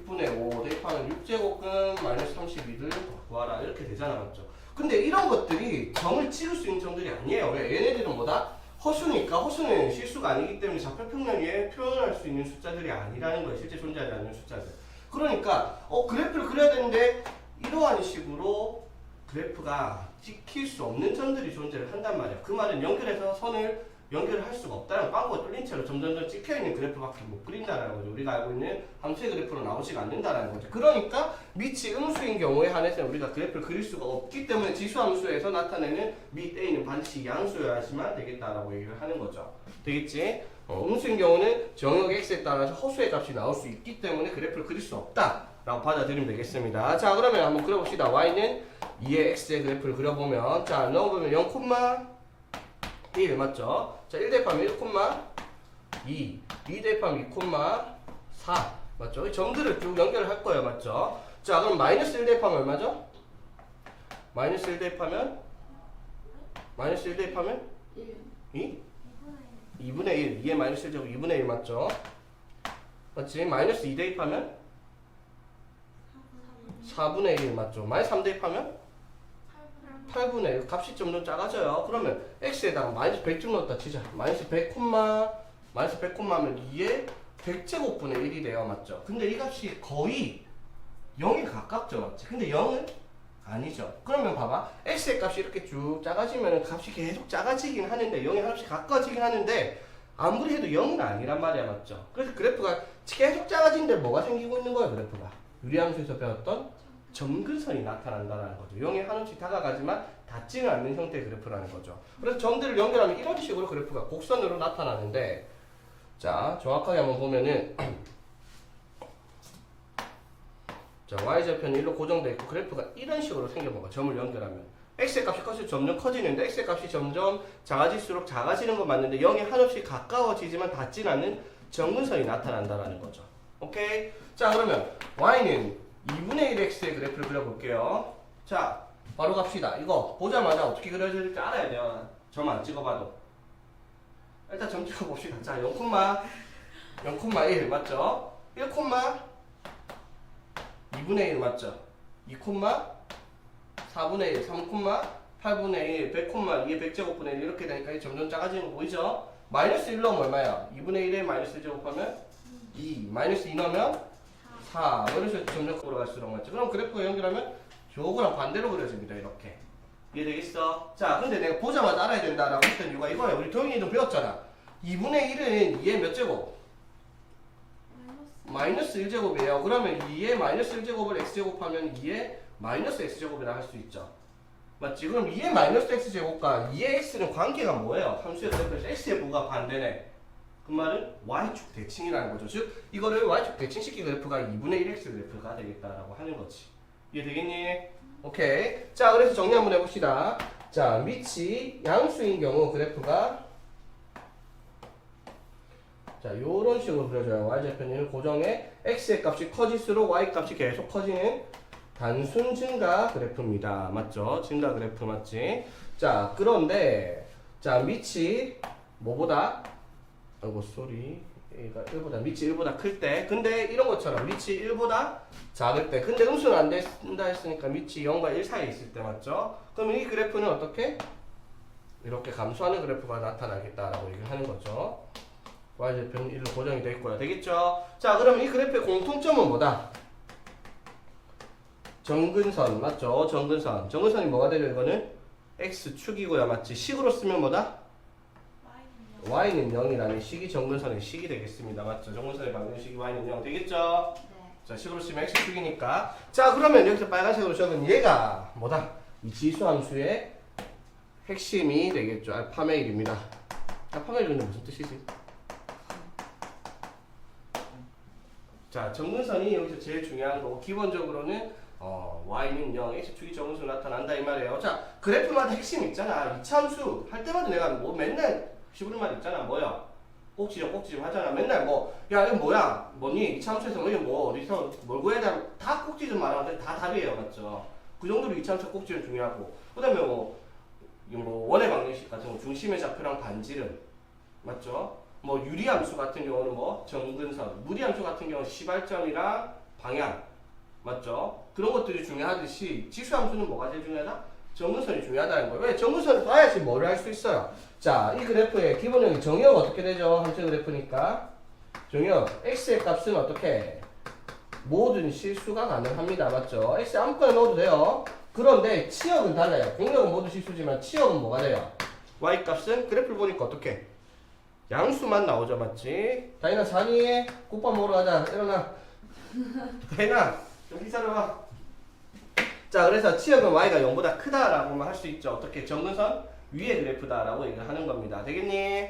6분의 5 대입하면 6제곱근 마이너스 32를 구하라. 이렇게 되잖아. 맞죠? 근데 이런 것들이 점을 찍을 수 있는 점들이 아니에요. 왜? 얘네들은 뭐다? 허수니까. 허수는 실수가 아니기 때문에 좌표평면 위에 표현할 수 있는 숫자들이 아니라는 거예요. 실제 존재하지 않는 숫자들. 그러니까 그래프를 그려야 되는데 이러한 식으로 그래프가 찍힐 수 없는 점들이 존재를 한단 말이야. 그 말은 연결해서 선을 연결을 할 수가 없다는, 빵꾸가 뚫린 채로 점점점 찍혀있는 그래프밖에 못 그린다는 거죠. 우리가 알고 있는 함수의 그래프로 나오지가 않는다는 거죠. 그러니까 밑이 음수인 경우에 한해서는 우리가 그래프를 그릴 수가 없기 때문에 지수함수에서 나타내는 밑 a는 반드시 양수여야지만 되겠다라고 얘기를 하는 거죠. 되겠지? 음수인 경우는 정역 x에 따라서 허수의 값이 나올 수 있기 때문에 그래프를 그릴 수 없다 라고 받아들이면 되겠습니다. 자, 그러면 한번 그려봅시다. y는 2의 x의 그래프를 그려보면, 자, 넣어보면 0,1 맞죠? 자, 1 대입하면 1,2, 2 대입하면 2,4 맞죠? 이 점들을 쭉 연결을 할 거예요. 맞죠? 자, 그럼 마이너스 1 대입하면 얼마죠? 마이너스 1 대입하면 1. 2? 2분의 1. 2에 마이너스 1 제곱 2분의 1 맞죠? 맞지? 마이너스 2 대입하면 4분의 1 맞죠? 마이너스 3 대입하면 8분의 1. 값이 좀 더 작아져요. 그러면 x에다가 마이너스 100쯤 넣었다 치자. 마이너스 100 마이너스 100 하면 2에 100제곱분의 1이 돼요. 맞죠? 근데 이 값이 거의 0에 가깝죠. 맞지? 근데 0은 아니죠. 그러면 봐봐. x의 값이 이렇게 쭉 작아지면 값이 계속 작아지긴 하는데 0에 한없이 가까워지긴 하는데 아무리 해도 0은 아니란 말이야. 맞죠? 그래서 그래프가 계속 작아지는데 뭐가 생기고 있는 거야? 그래프가 유리함수에서 배웠던 점근선이 나타난다는 거죠. 0에 한없이 다가가지만 닿지는 않는 형태의 그래프라는 거죠. 그래서 점들을 연결하면 이런 식으로 그래프가 곡선으로 나타나는데, 자, 정확하게 한번 보면은 자, y좌표는 1로 고정되어 있고 그래프가 이런 식으로 생겨먹어. 점을 연결하면 x의 값이 커지고 점점 커지는데 x의 값이 점점 작아질수록 작아지는 건 맞는데 0에 한없이 가까워지지만 닿지는 않는 점근선이 나타난다는 거죠. 오케이? 자, 그러면 y는 2분의 1x의 그래프를 그려볼게요. 자, 바로 갑시다. 이거 보자마자 어떻게 그려질지 알아야 돼요. 점 안 찍어봐도. 일단 점 찍어봅시다. 자, 0,1 맞죠? 1, 2분의 1 맞죠? 2, 4분의 1, 3, 8분의 1, 100, 2의 100제곱분의 1 이렇게 되니까 점점 작아지는 거 보이죠? 마이너스 1 넣으면 얼마야? 2분의 1에 마이너스 1 제곱하면 2, 마이너스 2 넣으면 4, 이런 식으로 점점 올라갈수록 맞죠? 그럼 그래프가 연결하면 요거랑 반대로 그려집니다. 이렇게. 이해되겠어? 자, 근데 내가 보자마자 알아야 된다라고 했던 이유가 이거야. 우리 도형이도 배웠잖아. 2분의 1은 2의 몇 제곱? 마이너스 1제곱이에요. 그러면 2의 마이너스 1제곱을 x제곱하면 2의 마이너스 x제곱이라 할 수 있죠. 맞지? 그럼 2의 마이너스 x제곱과 2의 x는 관계가 뭐예요? 함수의 그래프에서 x의 부가 반대네. 그 말은 y축 대칭이라는 거죠. 즉 이거를 y축 대칭시킨 그래프가 2분의 1x 그래프가 되겠다라고 하는 거지. 이해되겠니? 오케이. 자, 그래서 정리 한번 해봅시다. 자, 밑이 양수인 경우 그래프가 자, 요런 식으로 그려줘요. y좌표는 고정에 x의 값이 커질수록 y 값이 계속 커지는 단순 증가 그래프입니다. 맞죠? 증가 그래프 맞지? 자, 그런데 자, 밑이 뭐보다 아이고 쏘리 얘가 1보다 밑이 1보다 클 때 근데 이런 것처럼 밑이 1보다 작을 때 근데 음수는 안 된다 했으니까 밑이 0과 1 사이에 있을 때 맞죠? 그러면 이 그래프는 어떻게? 이렇게 감소하는 그래프가 나타나겠다라고 얘기를 하는 거죠. y좌표는 1로 고정이 돼 있고요. 되겠죠? 자, 그러면 이 그래프의 공통점은 뭐다? 정근선 맞죠? 정근선. 정근선이 뭐가 되죠? 이거는 x축이고요. 맞지? 식으로 쓰면 뭐다? y는 0이라는 식이 정근선의 식이 되겠습니다. 맞죠? 정근선의 방정식이 y는 0 되겠죠? 네. 자, 식으로 쓰면 x축이니까. 자, 그러면 여기서 빨간색으로 적은 얘가 뭐다? 이 지수함수의 핵심이 되겠죠. 알파메일입니다. 알파메일은 무슨 뜻이지? 자, 정근선이 여기서 제일 중요한 거고 기본적으로는 y는 0, x축이 정근선으로 나타난다 이 말이에요. 자, 그래프마다 핵심 있잖아. 이차함수 할 때마다 내가 뭐 맨날 시부른 말 있잖아. 뭐야? 꼭지점 하잖아. 맨날 뭐, 야, 이거 뭐야? 뭐니? 이차함수에서 이거 뭐, 어디서 뭘 구해야 돼? 다 꼭지점 말하는데 다 답이에요. 맞죠? 그 정도로 이차함수 꼭지점 중요하고. 그 다음에 원의 방정식 같은 거, 중심의 좌표랑 반지름. 맞죠? 뭐, 유리함수 같은 경우는 뭐, 정근선. 무리함수 같은 경우는 시발점이랑 방향. 맞죠? 그런 것들이 중요하듯이 지수함수는 뭐가 제일 중요하다? 정근선이 중요하다는 거예요. 왜? 정근선을 봐야지 뭐를 할 수 있어요. 자, 이 그래프의 기본형이 정의역 어떻게 되죠? 함수 그래프니까 정의역 x의 값은 어떻게? 모든 실수가 가능합니다. 맞죠? x 아무거나 넣어도 돼요. 그런데 치역은 달라요. 공역은 모두 실수지만 치역은 뭐가 돼요? y 값은 그래프를 보니까 어떻게? 양수만 나오죠. 맞지? 다이나 자니? 국밥 먹으러 가자. 일어나. 다이나 좀 기다려봐. 자, 그래서 치역은 y가 0보다 크다라고만 할 수 있죠. 어떻게? 정근선 위의 그래프다라고 얘기를 하는 겁니다. 되겠니?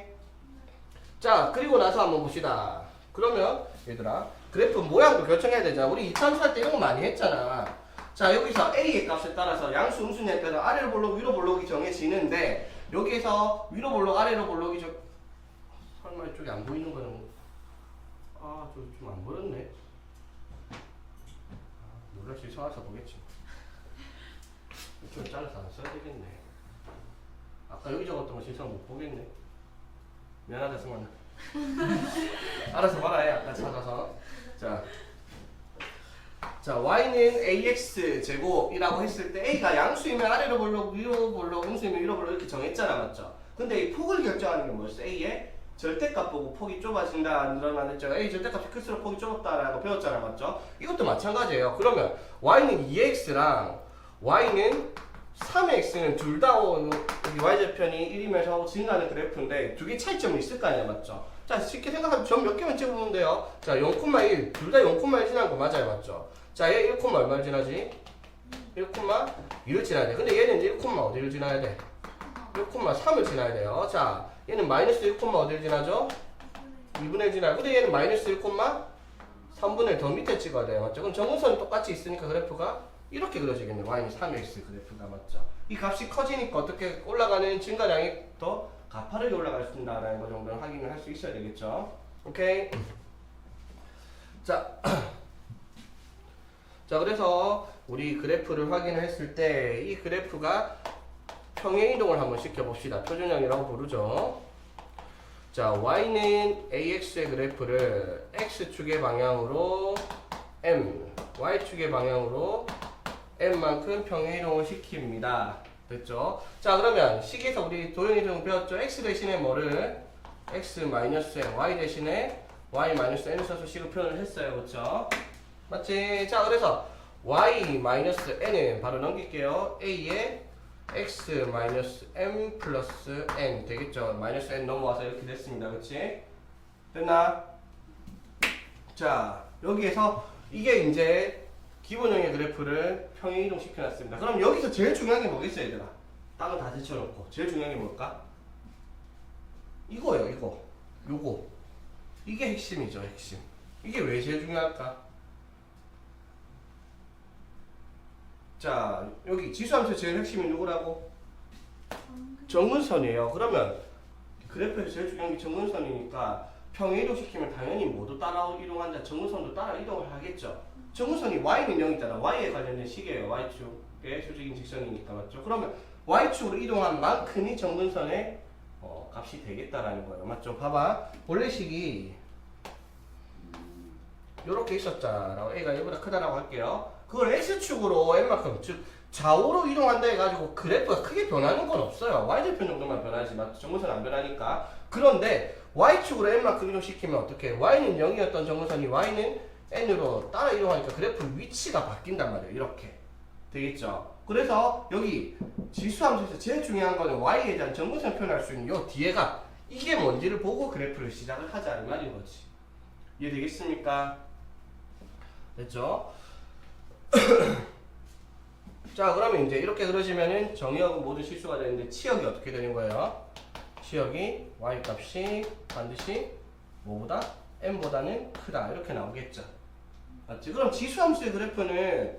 자, 그리고 나서 한번 봅시다. 그러면 얘들아, 그래프 모양도 결정해야 되잖아. 우리 2차함수 할 때 이런 거 많이 했잖아. 자, 여기서 a의 값에 따라서 양수 음수냐에 따라 아래로 볼록 위로 볼록이 정해지는데 여기에서 위로 볼록 아래로 볼록이 설마 이쪽에 안 보이는 거는 저 좀 안 보였네. 놀랄 수 있어서 보겠지. 좀 잘라서 안 써야 되겠네. 아까 여기 적었던 거 실상 못 보겠네. 미안하다 승환아. 알아서 말아야 아까 찾아서. 자, y는 ax 제곱이라고 했을 때 a가 양수이면 아래로 볼록 위로 볼록 음수이면 위로 볼록 이렇게 정했잖아. 맞죠? 근데 이 폭을 결정하는 게 뭐였어? a의 절대값 보고 폭이 좁아진다 늘어나는 a 절대값이 클수록 폭이 좁다라고 배웠잖아. 맞죠? 이것도 마찬가지예요. 그러면 y는 2x랑 y는 3x는 둘 다 y좌편이 1이면서 증가하는 그래프인데 두 개 차이점이 있을 거 아니야. 맞죠? 자, 쉽게 생각하면 점 몇 개만 찍어보면 돼요. 자, 0,1 둘 다 0,1 지나는 거 맞아요. 맞죠? 자, 얘 1, 얼마를 지나지? 1,2를 지나야 돼. 근데 얘는 1, 어디를 지나야 돼? 1,3을 지나야 돼요. 자, 얘는 마이너스 1, 어디를 지나죠? 2분의 1 지나요. 근데 얘는 마이너스 1,3분의 1 더 밑에 찍어야 돼요. 맞죠? 그럼 정근선이 똑같이 있으니까 그래프가 이렇게 그려지겠네요. y는 3x 그래프가 맞죠? 이 값이 커지니까 어떻게 올라가는 증가량이 더 가파르게 올라갈 수 있다는 거 정도는 확인을 할 수 있어야 되겠죠? 오케이? 자, 그래서 우리 그래프를 확인을 했을 때 이 그래프가 평행 이동을 한번 시켜봅시다. 표준형이라고 부르죠. 자, y는 ax의 그래프를 x축의 방향으로 m, y축의 방향으로 m만큼 평행 이동을 시킵니다. 됐죠? 자, 그러면 식에서 우리 도형이 좀 배웠죠? x 대신에 뭐를 x-n, y 대신에 y-n을 써서 식을 표현을 했어요. 그렇죠? 맞지? 자, 그래서 y-n은 바로 넘길게요. a에 x-m 플러스 n 되겠죠? 마이너스 n 넘어와서 이렇게 됐습니다. 그렇지? 됐나? 자, 여기에서 이게 이제 기본형의 그래프를 평행 이동 시켜놨습니다. 그럼 여기서 제일 중요한 게 뭐겠어요, 얘들아? 땅을 다 제쳐놓고 제일 중요한 게 뭘까? 이거예요, 이거. 요거. 이게 핵심이죠, 핵심. 이게 왜 제일 중요할까? 자, 여기 지수함수의 제일 핵심이 누구라고? 정근선이에요. 그러면 그래프에서 제일 중요한 게 정근선이니까 평행 이동 시키면 당연히 모두 따라 이동한다. 정근선도 따라 이동을 하겠죠. 정근선이 y는 0이잖아. y에 관련된 식이에요. y축의 수직인 직선이니까 맞죠? 그러면 y축으로 이동한 만큼이 정근선의 값이 되겠다라는 거예요. 맞죠? 봐봐. 원래 식이 요렇게 있었잖아. a가 1보다 크다라고 할게요. 그걸 x축으로 n만큼 즉 좌우로 이동한다 해가지고 그래프가 크게 변하는 건 없어요. y절편 정도만 변하지 맞죠? 정근선 안 변하니까. 그런데 y축으로 n만큼 이동시키면 어떻게 y는 0이었던 정근선이 y는 n으로 따라 이동하니까 그래프 위치가 바뀐단 말이에요. 이렇게 되겠죠. 그래서 여기 지수함수에서 제일 중요한 거는 y에 대한 정근선 표현할 수 있는 요 뒤에가 이게 뭔지를 보고 그래프를 시작을 하자 이 말인 거지. 이해되겠습니까? 됐죠? 자, 그러면 이제 이렇게 그려지면은 정의역은 모두 실수가 되는데 치역이 어떻게 되는 거예요? 치역이 y 값이 반드시 뭐보다 m보다는 크다 이렇게 나오겠죠. 맞지? 그럼 지수함수의 그래프는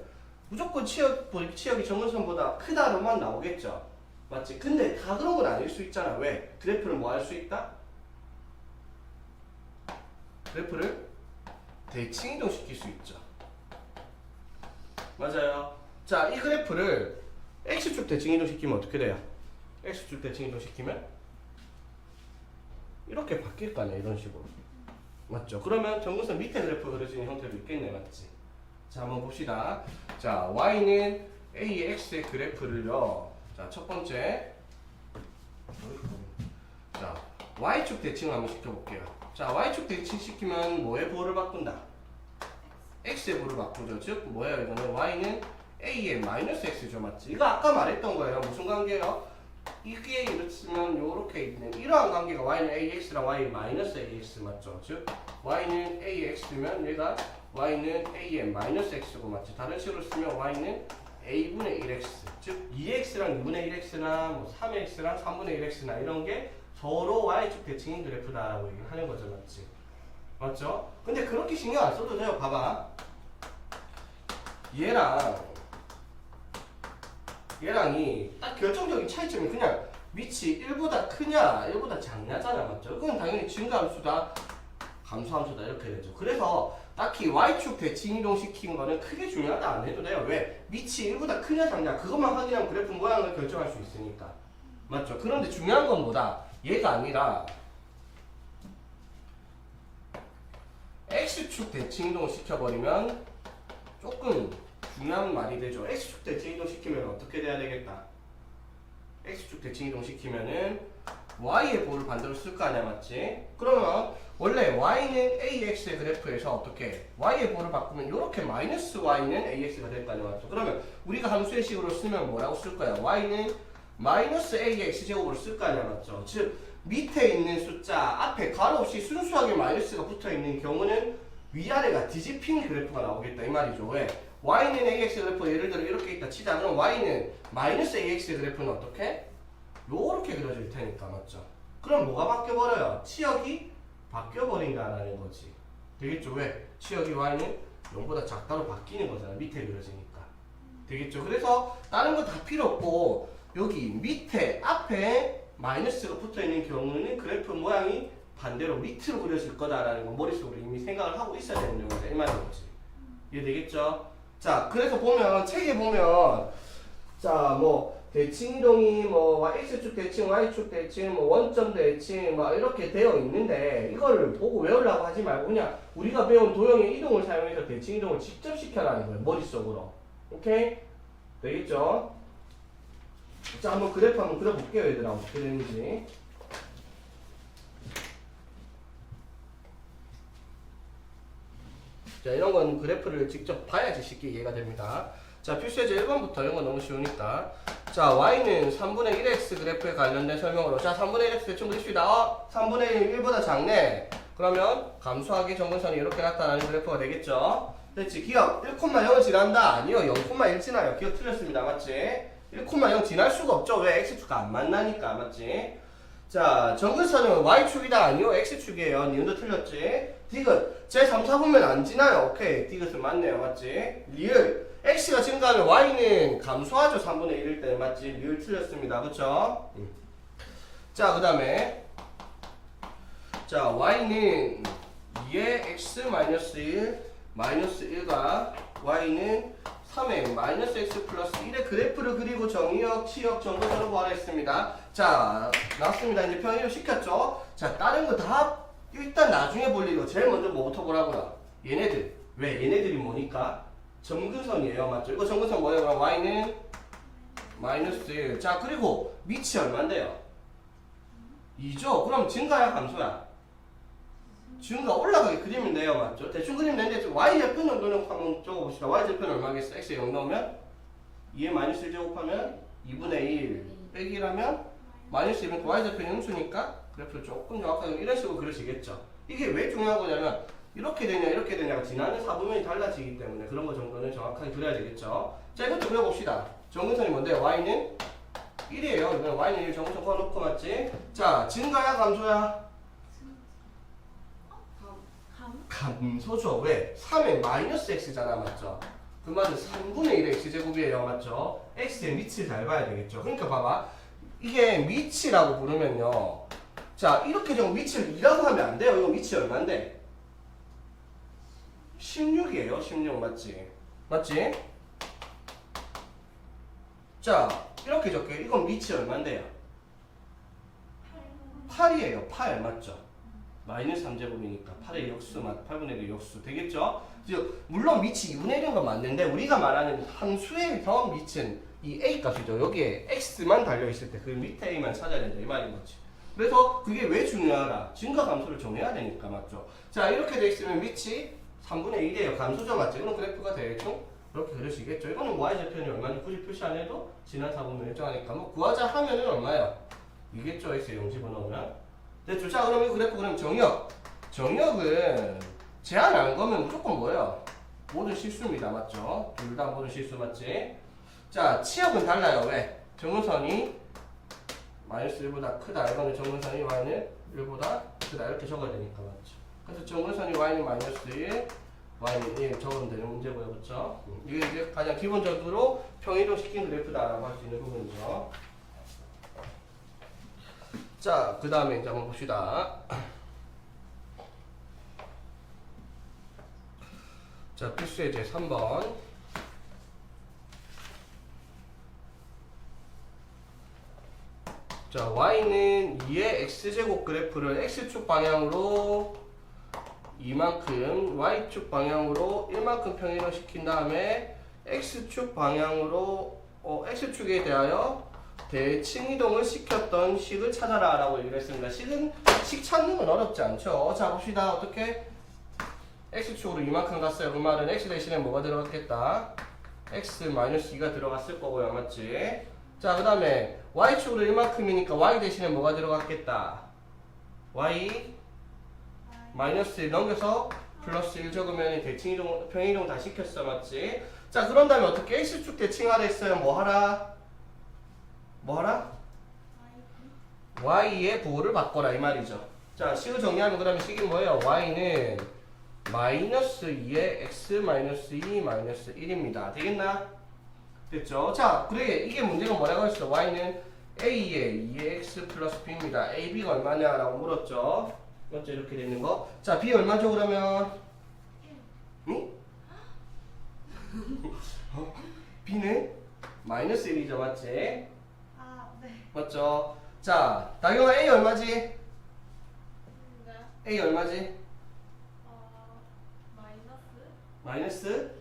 무조건 치역이 정근선보다 크다로만 나오겠죠. 맞지? 근데 다 그런 건 아닐 수 있잖아. 왜? 그래프를 뭐 할 수 있다? 그래프를 대칭 이동시킬 수 있죠. 맞아요. 자, 이 그래프를 x축 대칭 이동시키면 어떻게 돼요? x축 대칭 이동시키면 이렇게 바뀔 거 아니야. 이런 식으로. 맞죠? 그러면 정근선 밑에 그래프 그려지는 형태도 있겠네. 맞지? 자, 한번 봅시다. 자, y는 ax의 그래프를요. 자, 첫 번째. 자, y축 대칭을 한번 시켜볼게요. 자, y축 대칭 시키면 뭐의 보호를 바꾼다? x의 보호를 바꾸죠. 즉, 뭐예요? 이거는 y는 a의 마이너스 x죠. 맞지? 이거 아까 말했던 거예요. 무슨 관계예요? 이게 이렇으면 요렇게 있는 이러한 관계가 y는 ax랑 y 마이너스 ax 맞죠? 즉, y는 ax면 얘가 y는 a의 마이너스 x고 맞지? 다른 식으로 쓰면 y는 a분의 1x 즉 2x랑 2분의 1x나 뭐 3x랑 3분의 1x나 이런 게 서로 y축 대칭인 그래프다라고 얘기를 하는 거죠. 맞지? 맞죠? 근데 그렇게 신경 안 써도 돼요. 봐봐. 얘랑이 딱 결정적인 차이점이 그냥 밑이 1보다 크냐 1보다 작냐잖아. 맞죠? 그건 당연히 증가함수다 감소함수다 이렇게 되죠. 그래서 딱히 y축 대칭 이동시킨 거는 크게 중요하다 안 해도 돼요. 왜? 밑이 1보다 크냐 작냐 그것만 확인하면 그래프 모양을 결정할 수 있으니까. 맞죠? 그런데 중요한 건 뭐다? 얘가 아니라 x축 대칭 이동을 시켜버리면 조금 중요한 말이 되죠. x축 대칭 이동 시키면 어떻게 돼야 되겠다? x축 대칭 이동 시키면은 y의 보호를 반대로 쓸 거 아니야. 맞지? 그러면 원래 y는 ax의 그래프에서 어떻게 y의 보호를 바꾸면 이렇게 마이너스 y는 ax가 될 거 아니야. 맞죠? 그러면 우리가 함수의 식으로 쓰면 뭐라고 쓸 거야? y는 마이너스 ax 제곱으로 쓸 거 아니야. 맞죠? 즉 밑에 있는 숫자 앞에 가로 없이 순수하게 마이너스가 붙어 있는 경우는 위아래가 뒤집힌 그래프가 나오겠다 이 말이죠. 왜? y는 ax 그래프 예를 들어 이렇게 있다 치자. 그럼 y는 마이너스 ax 그래프는 어떻게? 요렇게 그려질 테니까. 맞죠? 그럼 뭐가 바뀌어버려요? 치역이 바뀌어버린다라는 거지. 되겠죠? 왜? 치역이 y는 0보다 작다로 바뀌는 거잖아. 밑에 그려지니까. 되겠죠? 그래서 다른 거 다 필요 없고 여기 밑에 앞에 마이너스가 붙어있는 경우는 그래프 모양이 반대로 밑으로 그려질 거다라는 거 머릿속으로 이미 생각을 하고 있어야 되는 거다 이 말인 거지. 이해되겠죠? 자, 그래서 보면 책에 보면 자, 뭐 대칭 이동이 뭐 x축 대칭, y축 대칭, 뭐 원점 대칭 막 이렇게 되어 있는데 이거를 보고 외우려고 하지 말고 그냥 우리가 배운 도형의 이동을 사용해서 대칭 이동을 직접 시켜라는 거예요. 머릿속으로. 오케이? 되겠죠? 자, 한번 그래프 한번 그려볼게요, 얘들아. 어떻게 되는지. 자, 이런 건 그래프를 직접 봐야지 쉽게 이해가 됩니다. 자, 필수예제 1번부터 이런 건 너무 쉬우니까. 자, y는 3분의 1x 그래프에 관련된 설명으로. 자, 3분의 1x 대충 그립시다. 3분의 1보다 작네. 그러면 감소하기 정근선이 이렇게 나타나는 그래프가 되겠죠. 됐지? 기억 1,0을 지난다? 아니요. 0,1 지나요. 기억 틀렸습니다. 맞지? 1,0 지날 수가 없죠. 왜? x축과 안 만나니까. 맞지? 자, 정근선은 y축이다? 아니요. x축이에요. 니은도 틀렸지? 디귿 제 3, 4분면 안 지나요. 오케이. 디귿은 맞네요. 맞지? 리을 x가 증가하면 y는 감소하죠. 3분의 1일 때. 맞지? 리을 틀렸습니다. 그쵸? 자, 그 다음에 자, y는 2의 x-1 마이너스 1과 y는 3의 마이너스 x 플러스 1의 그래프를 그리고 정의역, 치역, 정근선을 구하라 했습니다. 자, 나왔습니다. 이제 평행이동 시켰죠? 자, 다른 거 다 일단 나중에 볼 일이고 제일 먼저 뭐부터 보라고요? 얘네들. 왜? 얘네들이 뭐니까? 정근선이에요. 맞죠? 이거 정근선 뭐예요? 그럼 y는 마이너스 1. 자, 그리고 밑이 얼만데요? 2죠? 그럼 증가야 감소야? 증가 올라가게 그리면 돼요. 맞죠? 대충 그리면 되는데 y좌표 정도는 한번 적어봅시다. y좌표는 얼마겠어? x에 0 넣으면 2에 마이너스 1 제곱하면 2분의 1 빼기 1하면 마이너스 1이면 y좌표는 음수니까 그래프를 조금 정확하게 이런 식으로 그려지겠죠. 이게 왜 중요한 거냐면 이렇게 되냐 이렇게 되냐가 지나는 사분면이 달라지기 때문에 그런 거 정도는 정확하게 그려야 되겠죠. 자, 이것도 그려봅시다. 정근선이 뭔데요? y는 1이에요. 이건 y는 1 정근선 그어놓고 맞지? 자, 증가야 감소야? 감소죠. 왜? 3의 마이너스 x잖아. 맞죠? 그 말은 3분의 1의 x제곱이에요. 맞죠? x의 밑을 잘 봐야 되겠죠. 그러니까 봐봐. 이게 밑이라고 부르면요. 자, 이렇게 좀 밑을 2라고 하면 안 돼요. 이거 밑이 얼만데? 16이에요. 16 맞지? 맞지? 자, 이렇게 적게 이건 밑이 얼만데요? 8이에요. 8 맞죠? 마이너스 3제곱이니까 8의 역수, 8분의 1의 역수 되겠죠? 물론 밑이 2분의 1인 건 맞는데 우리가 말하는 함수에서 밑은 이 a 값이죠. 여기에 x만 달려있을 때 그 밑에 a만 찾아야 된다 이 말인 거지. 그래서 그게 왜 중요하다? 증가 감소를 정해야 되니까. 맞죠? 자, 이렇게 돼 있으면 밑이 3분의 1이에요. 감소죠. 맞죠? 이건 그래프가 대충 이렇게 그려지겠죠. 이거는 y좌표는 얼마인지 굳이 표시 안 해도 지난 4분면 일정하니까 뭐 구하자 하면은 얼마예요? 이겠죠. x에 0 집어넣으면 됐죠? 자, 그럼 이 그래프 그럼 정역. 정역은 제한 안 거면 무조건 뭐예요? 모든 실수입니다. 맞죠? 둘 다 모든 실수 맞지? 자, 치역은 달라요. 왜? 정근선이 마이너스 1보다 크다. 이거는 정근선이 y는 1보다 크다. 이렇게 적어야 되니까 맞죠? 그래서 정근선이 y는 마이너스 1, y는 1 적으면 되는 문제고요. 그렇죠? 이게 이제 가장 기본적으로 평이동 시킨 그래프다라고 할 수 있는 부분이죠. 자, 그 다음에 이제 한번 봅시다. 자, 필수예제 3번. 자, y는 2의 x제곱 그래프를 x축 방향으로 이만큼, y축 방향으로 1만큼 평이동 시킨 다음에 x축 방향으로 x축에 대하여 대칭 이동을 시켰던 식을 찾아라 라고 얘기를 했습니다. 식 찾는 건 어렵지 않죠. 자, 봅시다. 어떻게? x축으로 이만큼 갔어요. 그 말은 x 대신에 뭐가 들어갔겠다? x-2가 들어갔을 거고요. 맞지? 자, 그 다음에 y축으로 이만큼이니까 y 대신에 뭐가 들어갔겠다? y 마이너스 1 넘겨서 플러스 1 적으면 대칭 이동, 평이동 다 시켰어. 맞지? 자, 그런 다음에 어떻게? x축 대칭하라 했어요. 뭐 하라? 뭐 하라? y의 부호를 바꿔라 이 말이죠. 자, 식을 정리하면 그 다음에 식이 뭐예요? y는 마이너스 2의 x 마이너스 2 마이너스 1입니다. 되겠나? 됐죠? 자, 그래 이게 문제가 뭐라고 했어? y는 a의 2의 x 플러스 b입니다. ab가 얼마냐? 라고 물었죠. 맞죠? 이렇게 되는 거. 자, b 얼마죠 그러면? 응? b는 마이너스 1이죠, 맞지? 아, 네. 맞죠? 자, 다경아 a 얼마지? 네. a 얼마지? 마이너스 마이너스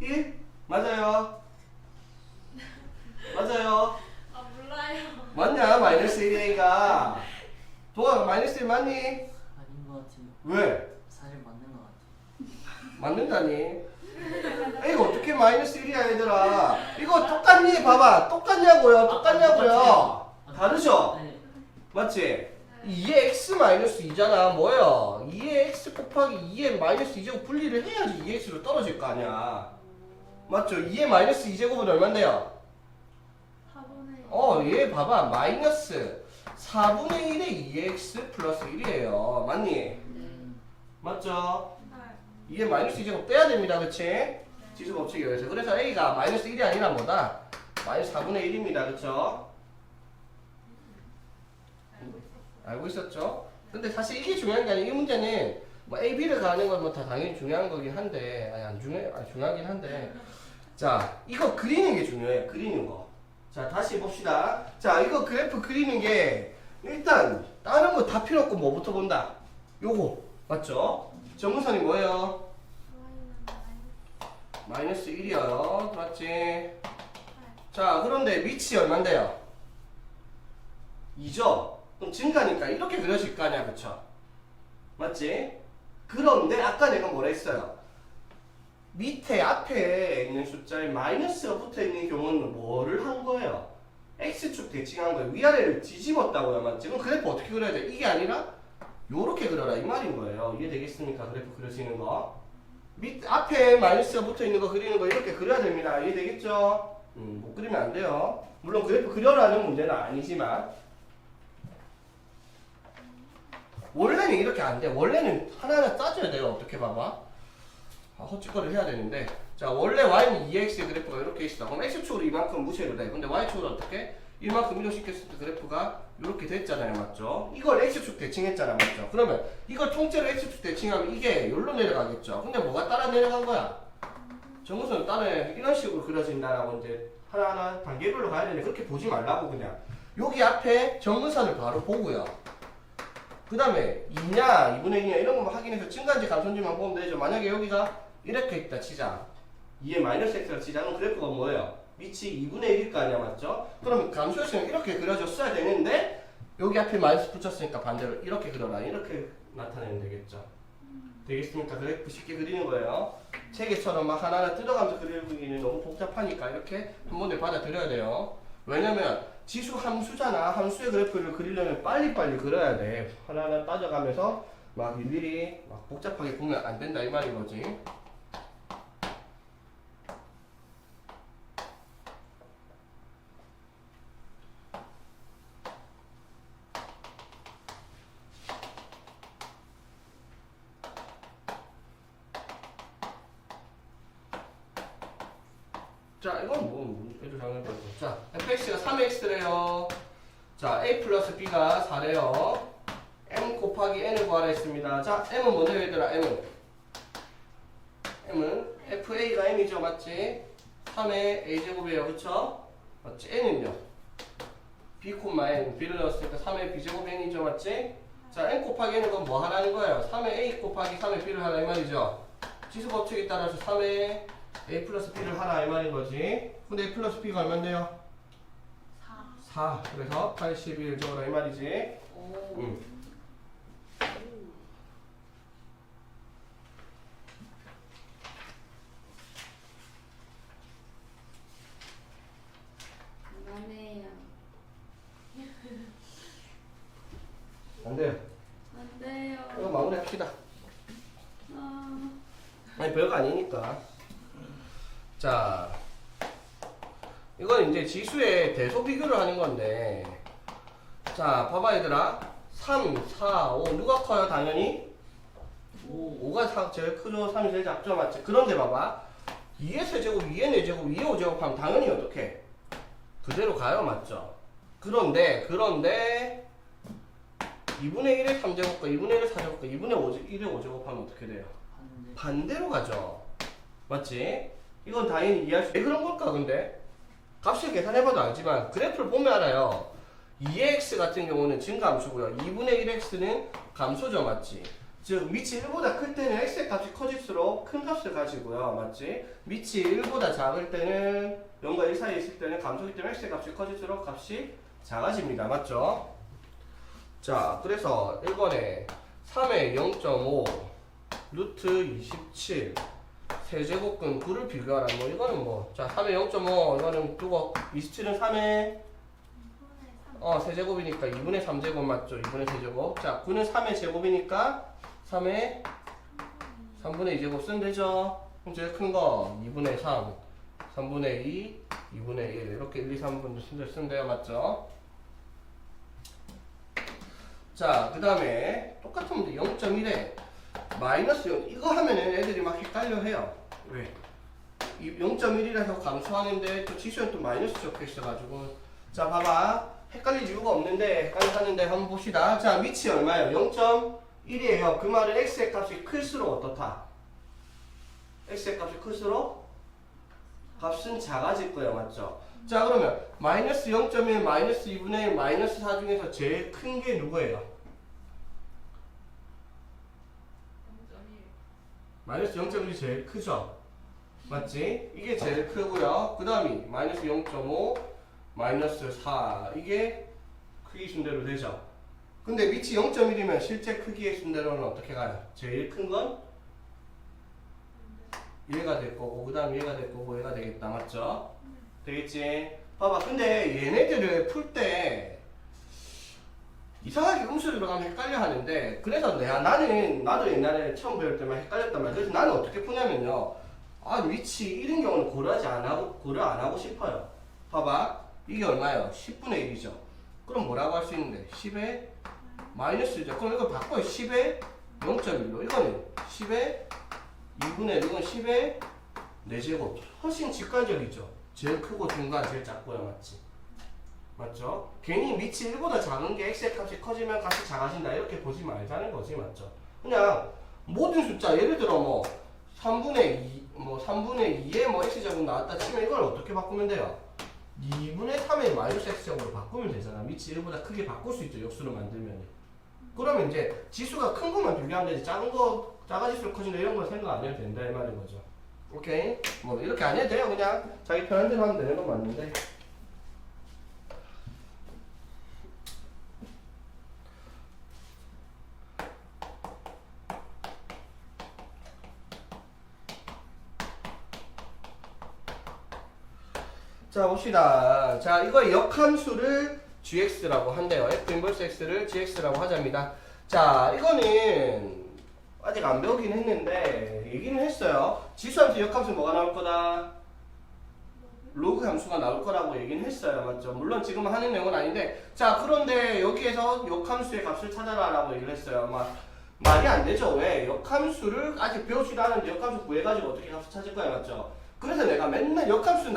1? 1? 맞아요. 맞아요. 아 몰라요. 맞냐? 마이너스 1a가. 동아 마이너스 1 맞니? 아닌 것 같아요. 왜? 사실 맞는 것 같아요. 맞는다니? a가 어떻게 마이너스 1이야 얘들아? 이거 똑같니? 봐봐. 똑같냐고요? 똑같냐고요? 다르죠? 네. 맞지? 2의 x 마이너스 2잖아. 뭐야? 2의 x 곱하기 2의 마이너스 2제곱 분리를 해야지 2x로 떨어질 거 아니야. 맞죠? 2의 마이너스 2제곱은 얼만데요? 4분의 1. 얘 봐봐. 마이너스 4분의 1의 2x 플러스 1이에요. 맞니? 맞죠? 네. 2의 마이너스 2제곱 빼야 됩니다. 그치? 지수 법칙에 의해서. 그래서 a가 마이너스 1이 아니라 뭐다? 마이너스 4분의 1입니다. 그쵸? 알고 있었죠? 근데 사실 이게 중요한 게 아니고 이 문제는 뭐 A, B를 가는 건 뭐 다 당연히 중요한 거긴 한데 안 중요해? 중요하긴 한데 자 이거 그리는 게 중요해요. 그리는 거. 자 다시 봅시다. 자 이거 그래프 그리는 게 일단 다른 거 다 필요 없고 뭐부터 본다? 요거 맞죠? 정근선이 뭐예요? 마이너스 1이요. 맞지? 자 그런데 위치 얼만데요? 2죠? 그럼 증가니까 이렇게 그려질 거 아니야, 그쵸? 맞지? 그런데 아까 내가 뭐라 했어요? 밑에 앞에 있는 숫자에 마이너스가 붙어 있는 경우는 뭐를 한 거예요? x축 대칭한 거예요. 위아래를 뒤집었다고요, 맞지? 그럼 그래프 어떻게 그려야 돼? 이게 아니라 요렇게 그려라 이 말인 거예요. 이해되겠습니까? 그래프 그려지는 거. 밑 앞에 마이너스가 붙어 있는 거 그리는 거 이렇게 그려야 됩니다. 이해되겠죠? 못 그리면 안 돼요. 물론 그래프 그려라는 문제는 아니지만 원래는 이렇게 안 돼. 원래는 하나하나 따져야 돼요. 어떻게 봐봐. 헛짓거리를 해야 되는데. 자, 원래 y는 2x의 그래프가 이렇게 있어. 그럼 x축으로 이만큼 무시해도 돼. 근데 y축으로 어떻게? 이만큼 이동시켰을 때 그래프가 이렇게 됐잖아요. 맞죠? 이걸 x축 대칭했잖아. 맞죠? 그러면 이걸 통째로 x축 대칭하면 이게 여기로 내려가겠죠. 근데 뭐가 따라 내려간 거야? 정무선은 따라 이런 식으로 그려진다라고 이제 하나하나 단계별로 가야 되는데 그렇게 보지 말라고 그냥. 여기 앞에 정근선을 바로 보고요. 그 다음에 2냐 2분의 1이냐 이런 거만 확인해서 증가인지 감소인지만 보면 되죠. 만약에 여기가 이렇게 있다 치자 2의 마이너스 x를 치자 그럼 그래프가 뭐예요? 밑이 2분의 1일 거 아니야 맞죠? 그러면 감소했으면 이렇게 그려줬어야 되는데 여기 앞에 마이너스 붙였으니까 반대로 이렇게 그려라 이렇게 나타내면 되겠죠. 되겠습니까? 그래프 쉽게 그리는 거예요. 책에처럼 막 하나하나 뜯어가면서 그리기는 너무 복잡하니까 이렇게 한 번에 받아들여야 돼요. 왜냐면 지수 함수잖아. 함수의 그래프를 그리려면 빨리빨리 그려야 돼. 하나하나 따져가면서 막 일일이 막 복잡하게 보면 안 된다 이 말인 거지. 자, 이건 뭐 애들 당연히 거죠. 자, fx가 3x래요. 자, a 플러스 b가 4래요. m 곱하기 n을 구하라 했습니다. 자, m은 뭐죠, 얘들아? m은 fa가 m이죠, 맞지? 3의 a제곱이에요, 그쵸? 맞지? n은요? b 콤마 n, b를 넣었으니까 3의 b제곱 n이죠, 맞지? 자, n 곱하기 n은 그럼 뭐 하라는 거예요? 3의 a 곱하기 3의 b를 하라 이 말이죠. 지수 법칙에 따라서 3의 a 플러스 b를 하라 이 말인 거지. 근데 a 플러스 b가 얼마인데요? 4. 그래서 81 적어라 이 말이지. 그만해요. 안 돼요. 안 돼요. 이거 마무리 합시다. 아, 아니 별거 아니니까. 자, 이건 이제 지수의 대소 비교를 하는 건데, 자, 봐봐 얘들아. 3, 4, 5 누가 커요? 당연히 5가 제일 크죠. 3이 제일 작죠, 맞지? 그런데 봐봐. 2의 세제곱, 2의 4제곱, 2의 5제곱 하면 당연히 어떻게? 그대로 가요, 맞죠? 그런데 2분의 1의 3제곱과 2분의 1의 4제곱과 2분의 1의 5제곱 하면 어떻게 돼요? 하는데 반대로 가죠. 맞지? 이건 당연히 이해할 수. 왜 그런 걸까 근데? 값을 계산해봐도 알지만 그래프를 보면 알아요. 2x 같은 경우는 증가함수고요. 2분의 1x는 감소죠, 맞지? 즉 밑이 1보다 클 때는 x의 값이 커질수록 큰 값을 가지고요, 맞지? 밑이 1보다 작을 때는 0과 1 사이에 있을 때는 감소기 때문에 x의 값이 커질수록 값이 작아집니다, 맞죠? 자, 그래서 1번에 3의 0.5 루트 27 세제곱근 9를 비교하라. 뭐 이거는 뭐, 자 3의 0.5 이거는 두고 27은 3의 2분의 3. 세제곱이니까 2분의 3제곱 맞죠? 2분의 세제곱. 자 9는 3의 제곱이니까 3의 3분의 2제곱 쓰면 되죠? 그럼 제일 큰 거 2분의 3 3분의 2 2분의 1 이렇게 1, 2, 3분 쓰면 돼요, 맞죠? 자 그 다음에 똑같은 문제 0.1에 마이너스 0 이거 하면은 애들이 막 헷갈려 해요. 왜? 0.1이라서 감소하는데 또 지수는 또 마이너스 적혀 있어가지고 자 봐봐 헷갈릴 이유가 없는데 헷갈리는데 한번 봅시다. 자 밑이 얼마예요? 0.1이에요. 그 말은 x의 값이 클수록 어떻다? x의 값이 클수록 값은 작아질 거예요, 맞죠? 자 그러면 마이너스 0.1 마이너스 2분의 1 마이너스 4 중에서 제일 큰 게 누구예요? 0.1. 마이너스 0.1이 제일 크죠? 맞지? 이게 제일 크고요. 그 다음이 마이너스 0.5 마이너스 4 이게 크기 순대로 되죠. 근데 밑이 0.1이면 실제 크기의 순대로는 어떻게 가요? 제일 큰 건 얘가 될 거고 그 다음 얘가 될 거고 얘가 되겠다, 맞죠? 되겠지? 봐봐 근데 얘네들을 풀 때 이상하게 음수 들어가면 헷갈려 하는데 그래서 나도 옛날에 처음 배울 때만 헷갈렸단 말이야. 그래서 나는 어떻게 푸냐면요, 아 위치 1인 경우는 고려 안 하고 싶어요. 봐봐 이게 얼마예요? 10분의 1이죠. 그럼 뭐라고 할 수 있는데 10의 마이너스죠. 그럼 이걸 바꿔요. 10의 0.1로 이거는 10의 2분의 1 이건 10의 4제곱 훨씬 직관적이죠. 제일 크고 중간 제일 작고요, 맞지? 맞죠? 괜히 밑이 1보다 작은 게 x의 값이 커지면 값이 작아진다 이렇게 보지 말자는 거지, 맞죠? 그냥 모든 숫자 예를 들어 뭐 3분의 2 뭐 3분의 2에 뭐 x제곱 나왔다 치면 이걸 어떻게 바꾸면 돼요? 2분의 3의 마이너스 x제곱으로 바꾸면 되잖아. 밑이 1보다 크게 바꿀 수 있죠, 역수로 만들면. 그러면 이제 지수가 큰 것만 비교하면 되지 작은 거 작아질수록 커진다 이런 건 생각 안 해도 된다 이 말인 거죠. 오케이? 뭐 이렇게 안 해도 돼요. 그냥 자기 편한 대로 하면 되는 건 맞는데. 자 봅시다. 자 이거 역함수를 gx라고 한대요. f 인버스 x를 gx라고 하자입니다. 자 이거는 아직 안 배우긴 했는데 얘기는 했어요. 지수함수 역함수 뭐가 나올 거다? 로그 함수가 나올 거라고 얘기는 했어요, 맞죠? 물론 지금 하는 내용은 아닌데 자 그런데 여기에서 역함수의 값을 찾아라 라고 얘기를 했어요. 말이 안 되죠. 왜? 역함수를 아직 배우지도 않았는데 역함수 구해가지고 어떻게 값을 찾을 거야, 맞죠? 그래서 내가 맨날 역함수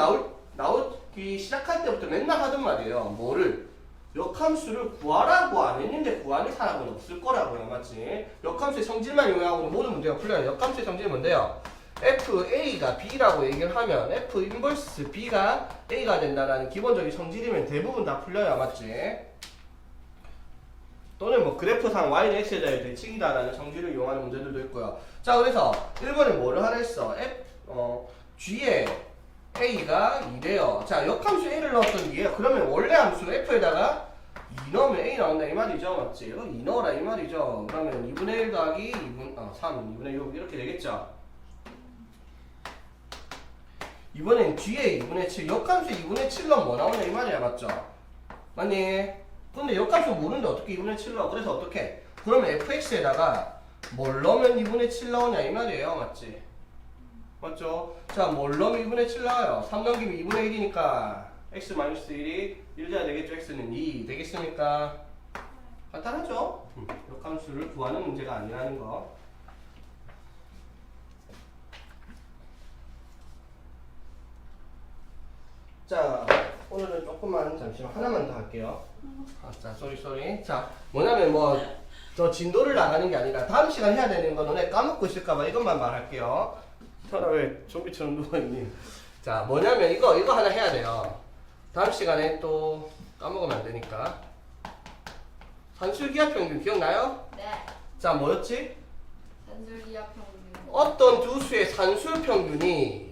나오기 시작할 때부터 맨날 하던 말이에요. 뭐를? 역함수를 구하라고 안 했는데 구하는 사람은 없을 거라고요, 맞지? 역함수의 성질만 이용하고 모든 문제가 풀려요. 역함수의 성질은 뭔데요? FA가 B라고 얘기를 하면 F 인버스 B가 A가 된다라는 기본적인 성질이면 대부분 다 풀려요, 맞지? 또는 뭐 그래프상 Y는 X에 대해 대칭이다라는 성질을 이용하는 문제들도 있고요. 자 그래서 1번에 뭐를 하라 했어? G에 A가 2래요. 자 역함수 A를 넣었던 게 그러면 원래 함수 F에다가 2 넣으면 A 나온다 이 말이죠, 맞지? 2 넣어라 이 말이죠. 그러면 2분의 1 더하기 3 2분의 6 이렇게 되겠죠. 이번엔 G에 2분의 7 역함수 2분의 7 넣으면 뭐 나오냐 이 말이야, 맞죠? 맞니? 근데 역함수 모르는데 어떻게 2분의 7 넣어? 그래서 어떻게? 그러면 fx에다가 뭘 넣으면 2분의 7 나오냐 이 말이에요, 맞지? 맞죠? 자, 뭘 넣으면 2분의 7 나와요? 3 넘기면 2분의 1이니까 x-1이 1 돼야 되겠죠? x는 2 되겠습니까? 간단하죠? 역함수를 구하는 문제가 아니라는 거. 자, 오늘은 조금만 잠시만 하나만 더 할게요. 자, 쏘리. 자, 뭐냐면 뭐 더 진도를 나가는 게 아니라 다음 시간 해야 되는 거 너네 까먹고 있을까봐 이것만 말할게요. 현아 왜 좀비처럼 누워있니? 자, 뭐냐면 이거 하나 해야 돼요. 다음 시간에 또 까먹으면 안 되니까. 산술기하 평균 기억나요? 네. 자, 뭐였지? 산술기하 평균. 어떤 두 수의 산술 평균이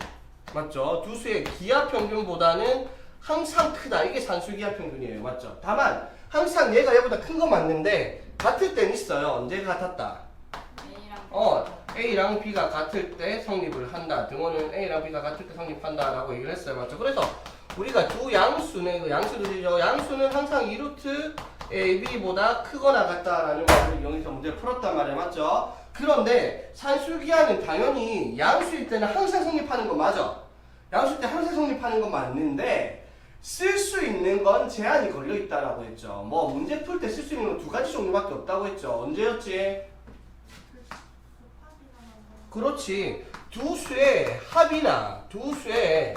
맞죠? 두 수의 기하 평균보다는 항상 크다. 이게 산술기하 평균이에요. 맞죠? 다만 항상 얘가 얘보다 큰 건 맞는데 같을 땐 있어요. 언제가 같았다? A랑 A랑 B가 같을 때 성립을 한다. 등호는 A랑 B가 같을 때 성립한다라고 얘기를 했어요. 맞죠? 그래서 우리가 두 양수는 그 양수들이죠. 양수는 항상 2루트 AB보다 크거나 같다라는 말을 이용해서 문제를 풀었단 말이에요. 맞죠? 그런데 산술기하는 당연히 양수일 때는 항상 성립하는 건 맞아. 양수일 때 항상 성립하는 건 맞는데 쓸 수 있는 건 제한이 걸려 있다라고 했죠. 뭐 문제 풀 때 쓸 수 있는 건 두 가지 종류밖에 없다고 했죠. 언제였지? 곱하기나 뭐. 그렇지. 두 수의 합이나 두 수의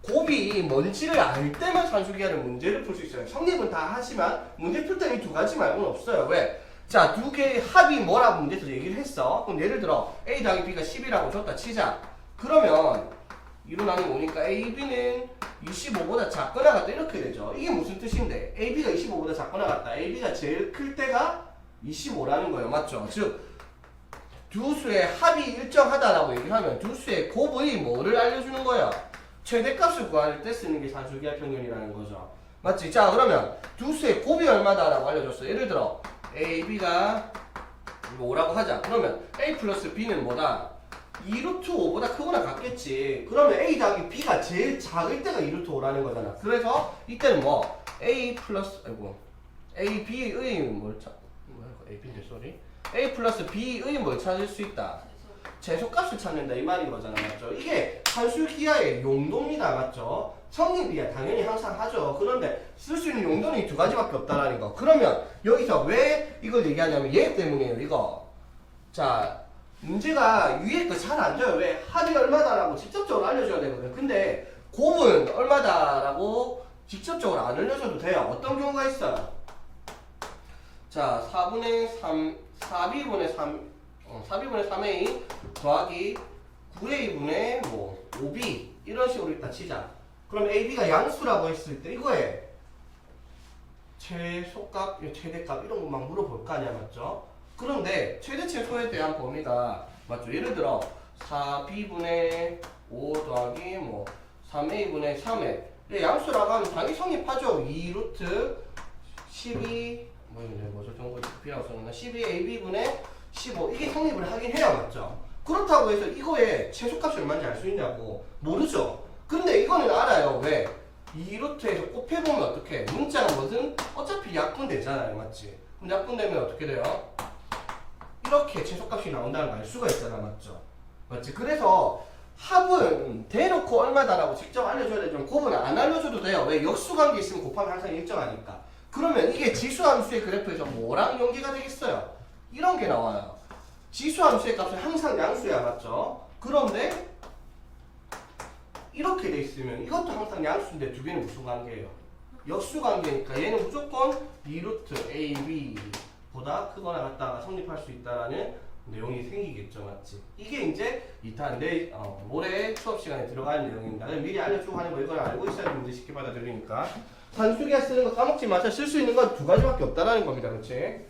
곱이 뭔지를 알 때만 산술기하는 문제를 풀 수 있어요. 성립은 다 하지만 문제 풀 때는 이 두 가지 말고는 없어요. 왜? 자, 두 개의 합이 뭐라고 문제에서 얘기를 했어. 그럼 예를 들어 A 더하기 B가 10이라고 줬다 치자. 그러면 이로 나누면 오니까 AB는 25보다 작거나 같다 이렇게 되죠. 이게 무슨 뜻인데? AB가 25보다 작거나 같다. AB가 제일 클 때가 25라는 거예요. 맞죠? 즉 두 수의 합이 일정하다라고 얘기를 하면 두 수의 곱의 뭐를 알려주는 거야? 최대값을 구할 때 쓰는 게 산술기하 평균이라는 거죠. 맞지? 자, 그러면 두 수의 곱이 얼마다라고 알려줬어. 예를 들어 A, B가 5라고 하자. 그러면 A 플러스 B는 뭐다? 2루트 5보다 크거나 같겠지. 그러면 A 더하기 B가 제일 작을 때가 2루트 5라는 거잖아. 그래서 이때는 뭐 A 플러스 A, B의 뭘 A, B인데 쏘리 A 플러스 B의 뭘 찾을 수 있다? 최소값을 찾는다 이 말인 거잖아. 맞죠? 이게 산술기하의 용도입니다. 맞죠? 성립이야 당연히 항상 하죠. 그런데 쓸 수 있는 용도는 이 두 가지밖에 없다라는 거. 그러면 여기서 왜 이걸 얘기하냐면 얘 때문이에요. 이거. 자, 문제가 위에 거 잘 안 줘요. 왜? 합이 얼마다라고 직접적으로 알려줘야 되거든. 근데 곱은 얼마다라고 직접적으로 안 알려줘도 돼요. 어떤 경우가 있어요? 자, 4분의 3, 4b분의 3, 4b분의 3a 더하기 9a분의 뭐 5b 이런 식으로 일단 치자. 그럼 ab가 양수라고 했을 때 이거에 최소값, 최대값 이런 거 막 물어볼 거 아니야. 맞죠? 그런데 최대치 소에 대한 범위가 맞죠? 예를 들어 4b분의 5 더하기 뭐 3a분의 3에 양수라고 하면 당연히 성립하죠. 2루트 12 뭐죠? 정보 B라고 써놨나? 12ab분의 15 이게 성립을 하긴 해야 맞죠? 그렇다고 해서 이거의 최소값이 얼마인지 알 수 있냐고 모르죠? 근데 이거는 알아요. 왜? 2루트에서 곱해보면 어떻게? 문자가 뭐든 어차피 약분되잖아요. 맞지? 그럼 약분되면 어떻게 돼요? 이렇게 최소값이 나온다는 걸 알 수가 있잖아. 맞죠? 맞지? 그래서 합은 대놓고 얼마다라고 직접 알려줘야 되지만 곱은 안 알려줘도 돼요. 왜? 역수관계 있으면 곱하면 항상 일정하니까. 그러면 이게 지수함수의 그래프에서 뭐랑 연계가 되겠어요? 이런 게 나와요. 지수함수의 값은 항상 양수야. 맞죠? 그런데 이렇게 돼 있으면 이것도 항상 양수인데 두 개는 무슨 관계예요? 역수관계니까 얘는 무조건 2루트 AB보다 크거나 같다가 성립할 수 있다라는 내용이 생기겠죠. 맞지? 이게 이제 2탄 모레 수업 시간에 들어갈 내용입니다. 미리 알려주고 하는 거 이걸 알고 있어야 문제 쉽게 받아들이니까. 산술기하 쓰는 거 까먹지 마세요. 쓸 수 있는 건 두 가지밖에 없다라는 겁니다. 그렇지?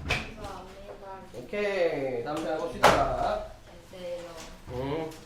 감사합니다. 오케이. 다음 시간 봅시다. 안녕하세요.